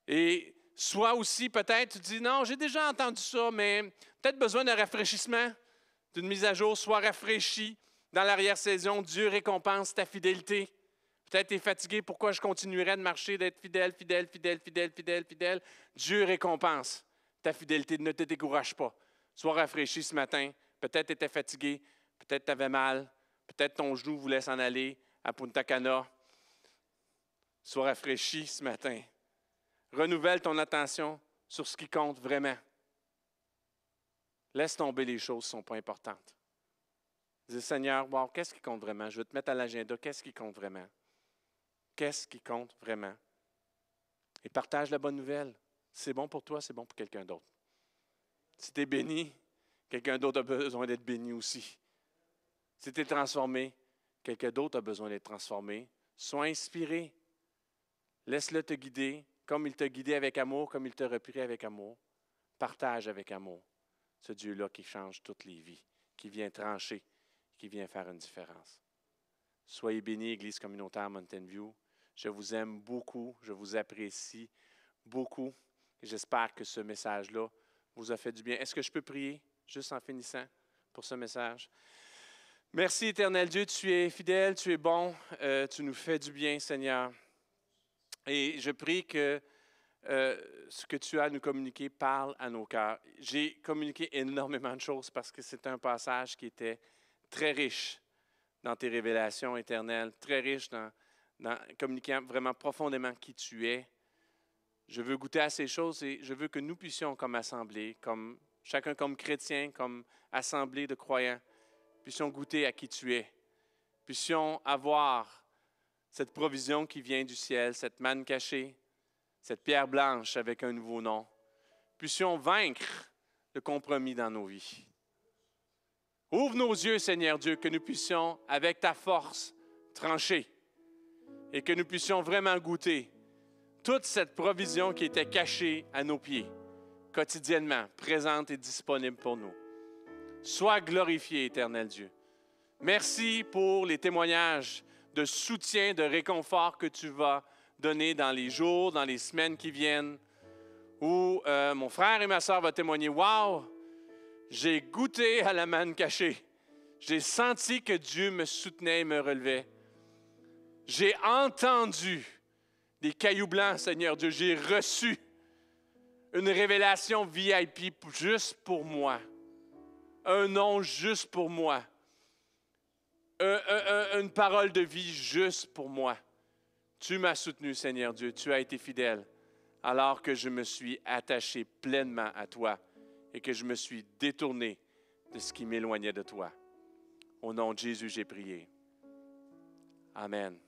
Et soit aussi, peut-être, tu dis, non, j'ai déjà entendu ça, mais peut-être besoin d'un rafraîchissement, d'une mise à jour. Sois rafraîchi dans l'arrière-saison. Dieu récompense ta fidélité. Peut-être tu es fatigué. Pourquoi je continuerais de marcher, d'être fidèle, fidèle, fidèle, fidèle, fidèle, fidèle? Dieu récompense ta fidélité. Ne te décourage pas. Sois rafraîchi ce matin. Peut-être tu étais fatigué. Peut-être tu avais mal. Peut-être ton genou voulait s'en aller à Punta Cana. Sois rafraîchi ce matin. Renouvelle ton attention sur ce qui compte vraiment. Laisse tomber les choses qui ne sont pas importantes. Dis, Seigneur, wow, qu'est-ce qui compte vraiment? Je veux te mettre à l'agenda. Qu'est-ce qui compte vraiment? Qu'est-ce qui compte vraiment? Et partage la bonne nouvelle. Si c'est bon pour toi, c'est bon pour quelqu'un d'autre. Si tu es béni, quelqu'un d'autre a besoin d'être béni aussi. Si tu es transformé, quelqu'un d'autre a besoin d'être transformé. Sois inspiré. Laisse-le te guider comme il t'a guidé avec amour, comme il t'a repris avec amour. Partage avec amour ce Dieu-là qui change toutes les vies, qui vient trancher, qui vient faire une différence. Soyez bénis, Église communautaire Mountain View. Je vous aime beaucoup, je vous apprécie beaucoup. J'espère que ce message-là vous a fait du bien. Est-ce que je peux prier, juste en finissant, pour ce message? Merci, Éternel Dieu, tu es fidèle, tu es bon, tu nous fais du bien, Seigneur. Et je prie que ce que tu as à nous communiquer parle à nos cœurs. J'ai communiqué énormément de choses parce que c'est un passage qui était très riche dans tes révélations éternelles, très riche dans communiquant vraiment profondément qui tu es. Je veux goûter à ces choses et je veux que nous puissions, comme assemblée, comme chacun comme chrétien, comme assemblée de croyants, puissions goûter à qui tu es, puissions avoir cette provision qui vient du ciel, cette manne cachée, cette pierre blanche avec un nouveau nom, puissions vaincre le compromis dans nos vies. Ouvre nos yeux, Seigneur Dieu, que nous puissions, avec ta force, trancher et que nous puissions vraiment goûter toute cette provision qui était cachée à nos pieds, quotidiennement, présente et disponible pour nous. Sois glorifié, Éternel Dieu. Merci pour les témoignages de soutien, de réconfort que tu vas donner dans les jours, dans les semaines qui viennent, où mon frère et ma sœur vont témoigner, « Wow, j'ai goûté à la manne cachée. J'ai senti que Dieu me soutenait et me relevait. J'ai entendu des cailloux blancs, Seigneur Dieu. J'ai reçu une révélation VIP juste pour moi. Un nom juste pour moi. Une parole de vie juste pour moi. Tu m'as soutenu, Seigneur Dieu. Tu as été fidèle alors que je me suis attaché pleinement à toi et que je me suis détourné de ce qui m'éloignait de toi. Au nom de Jésus, j'ai prié. Amen.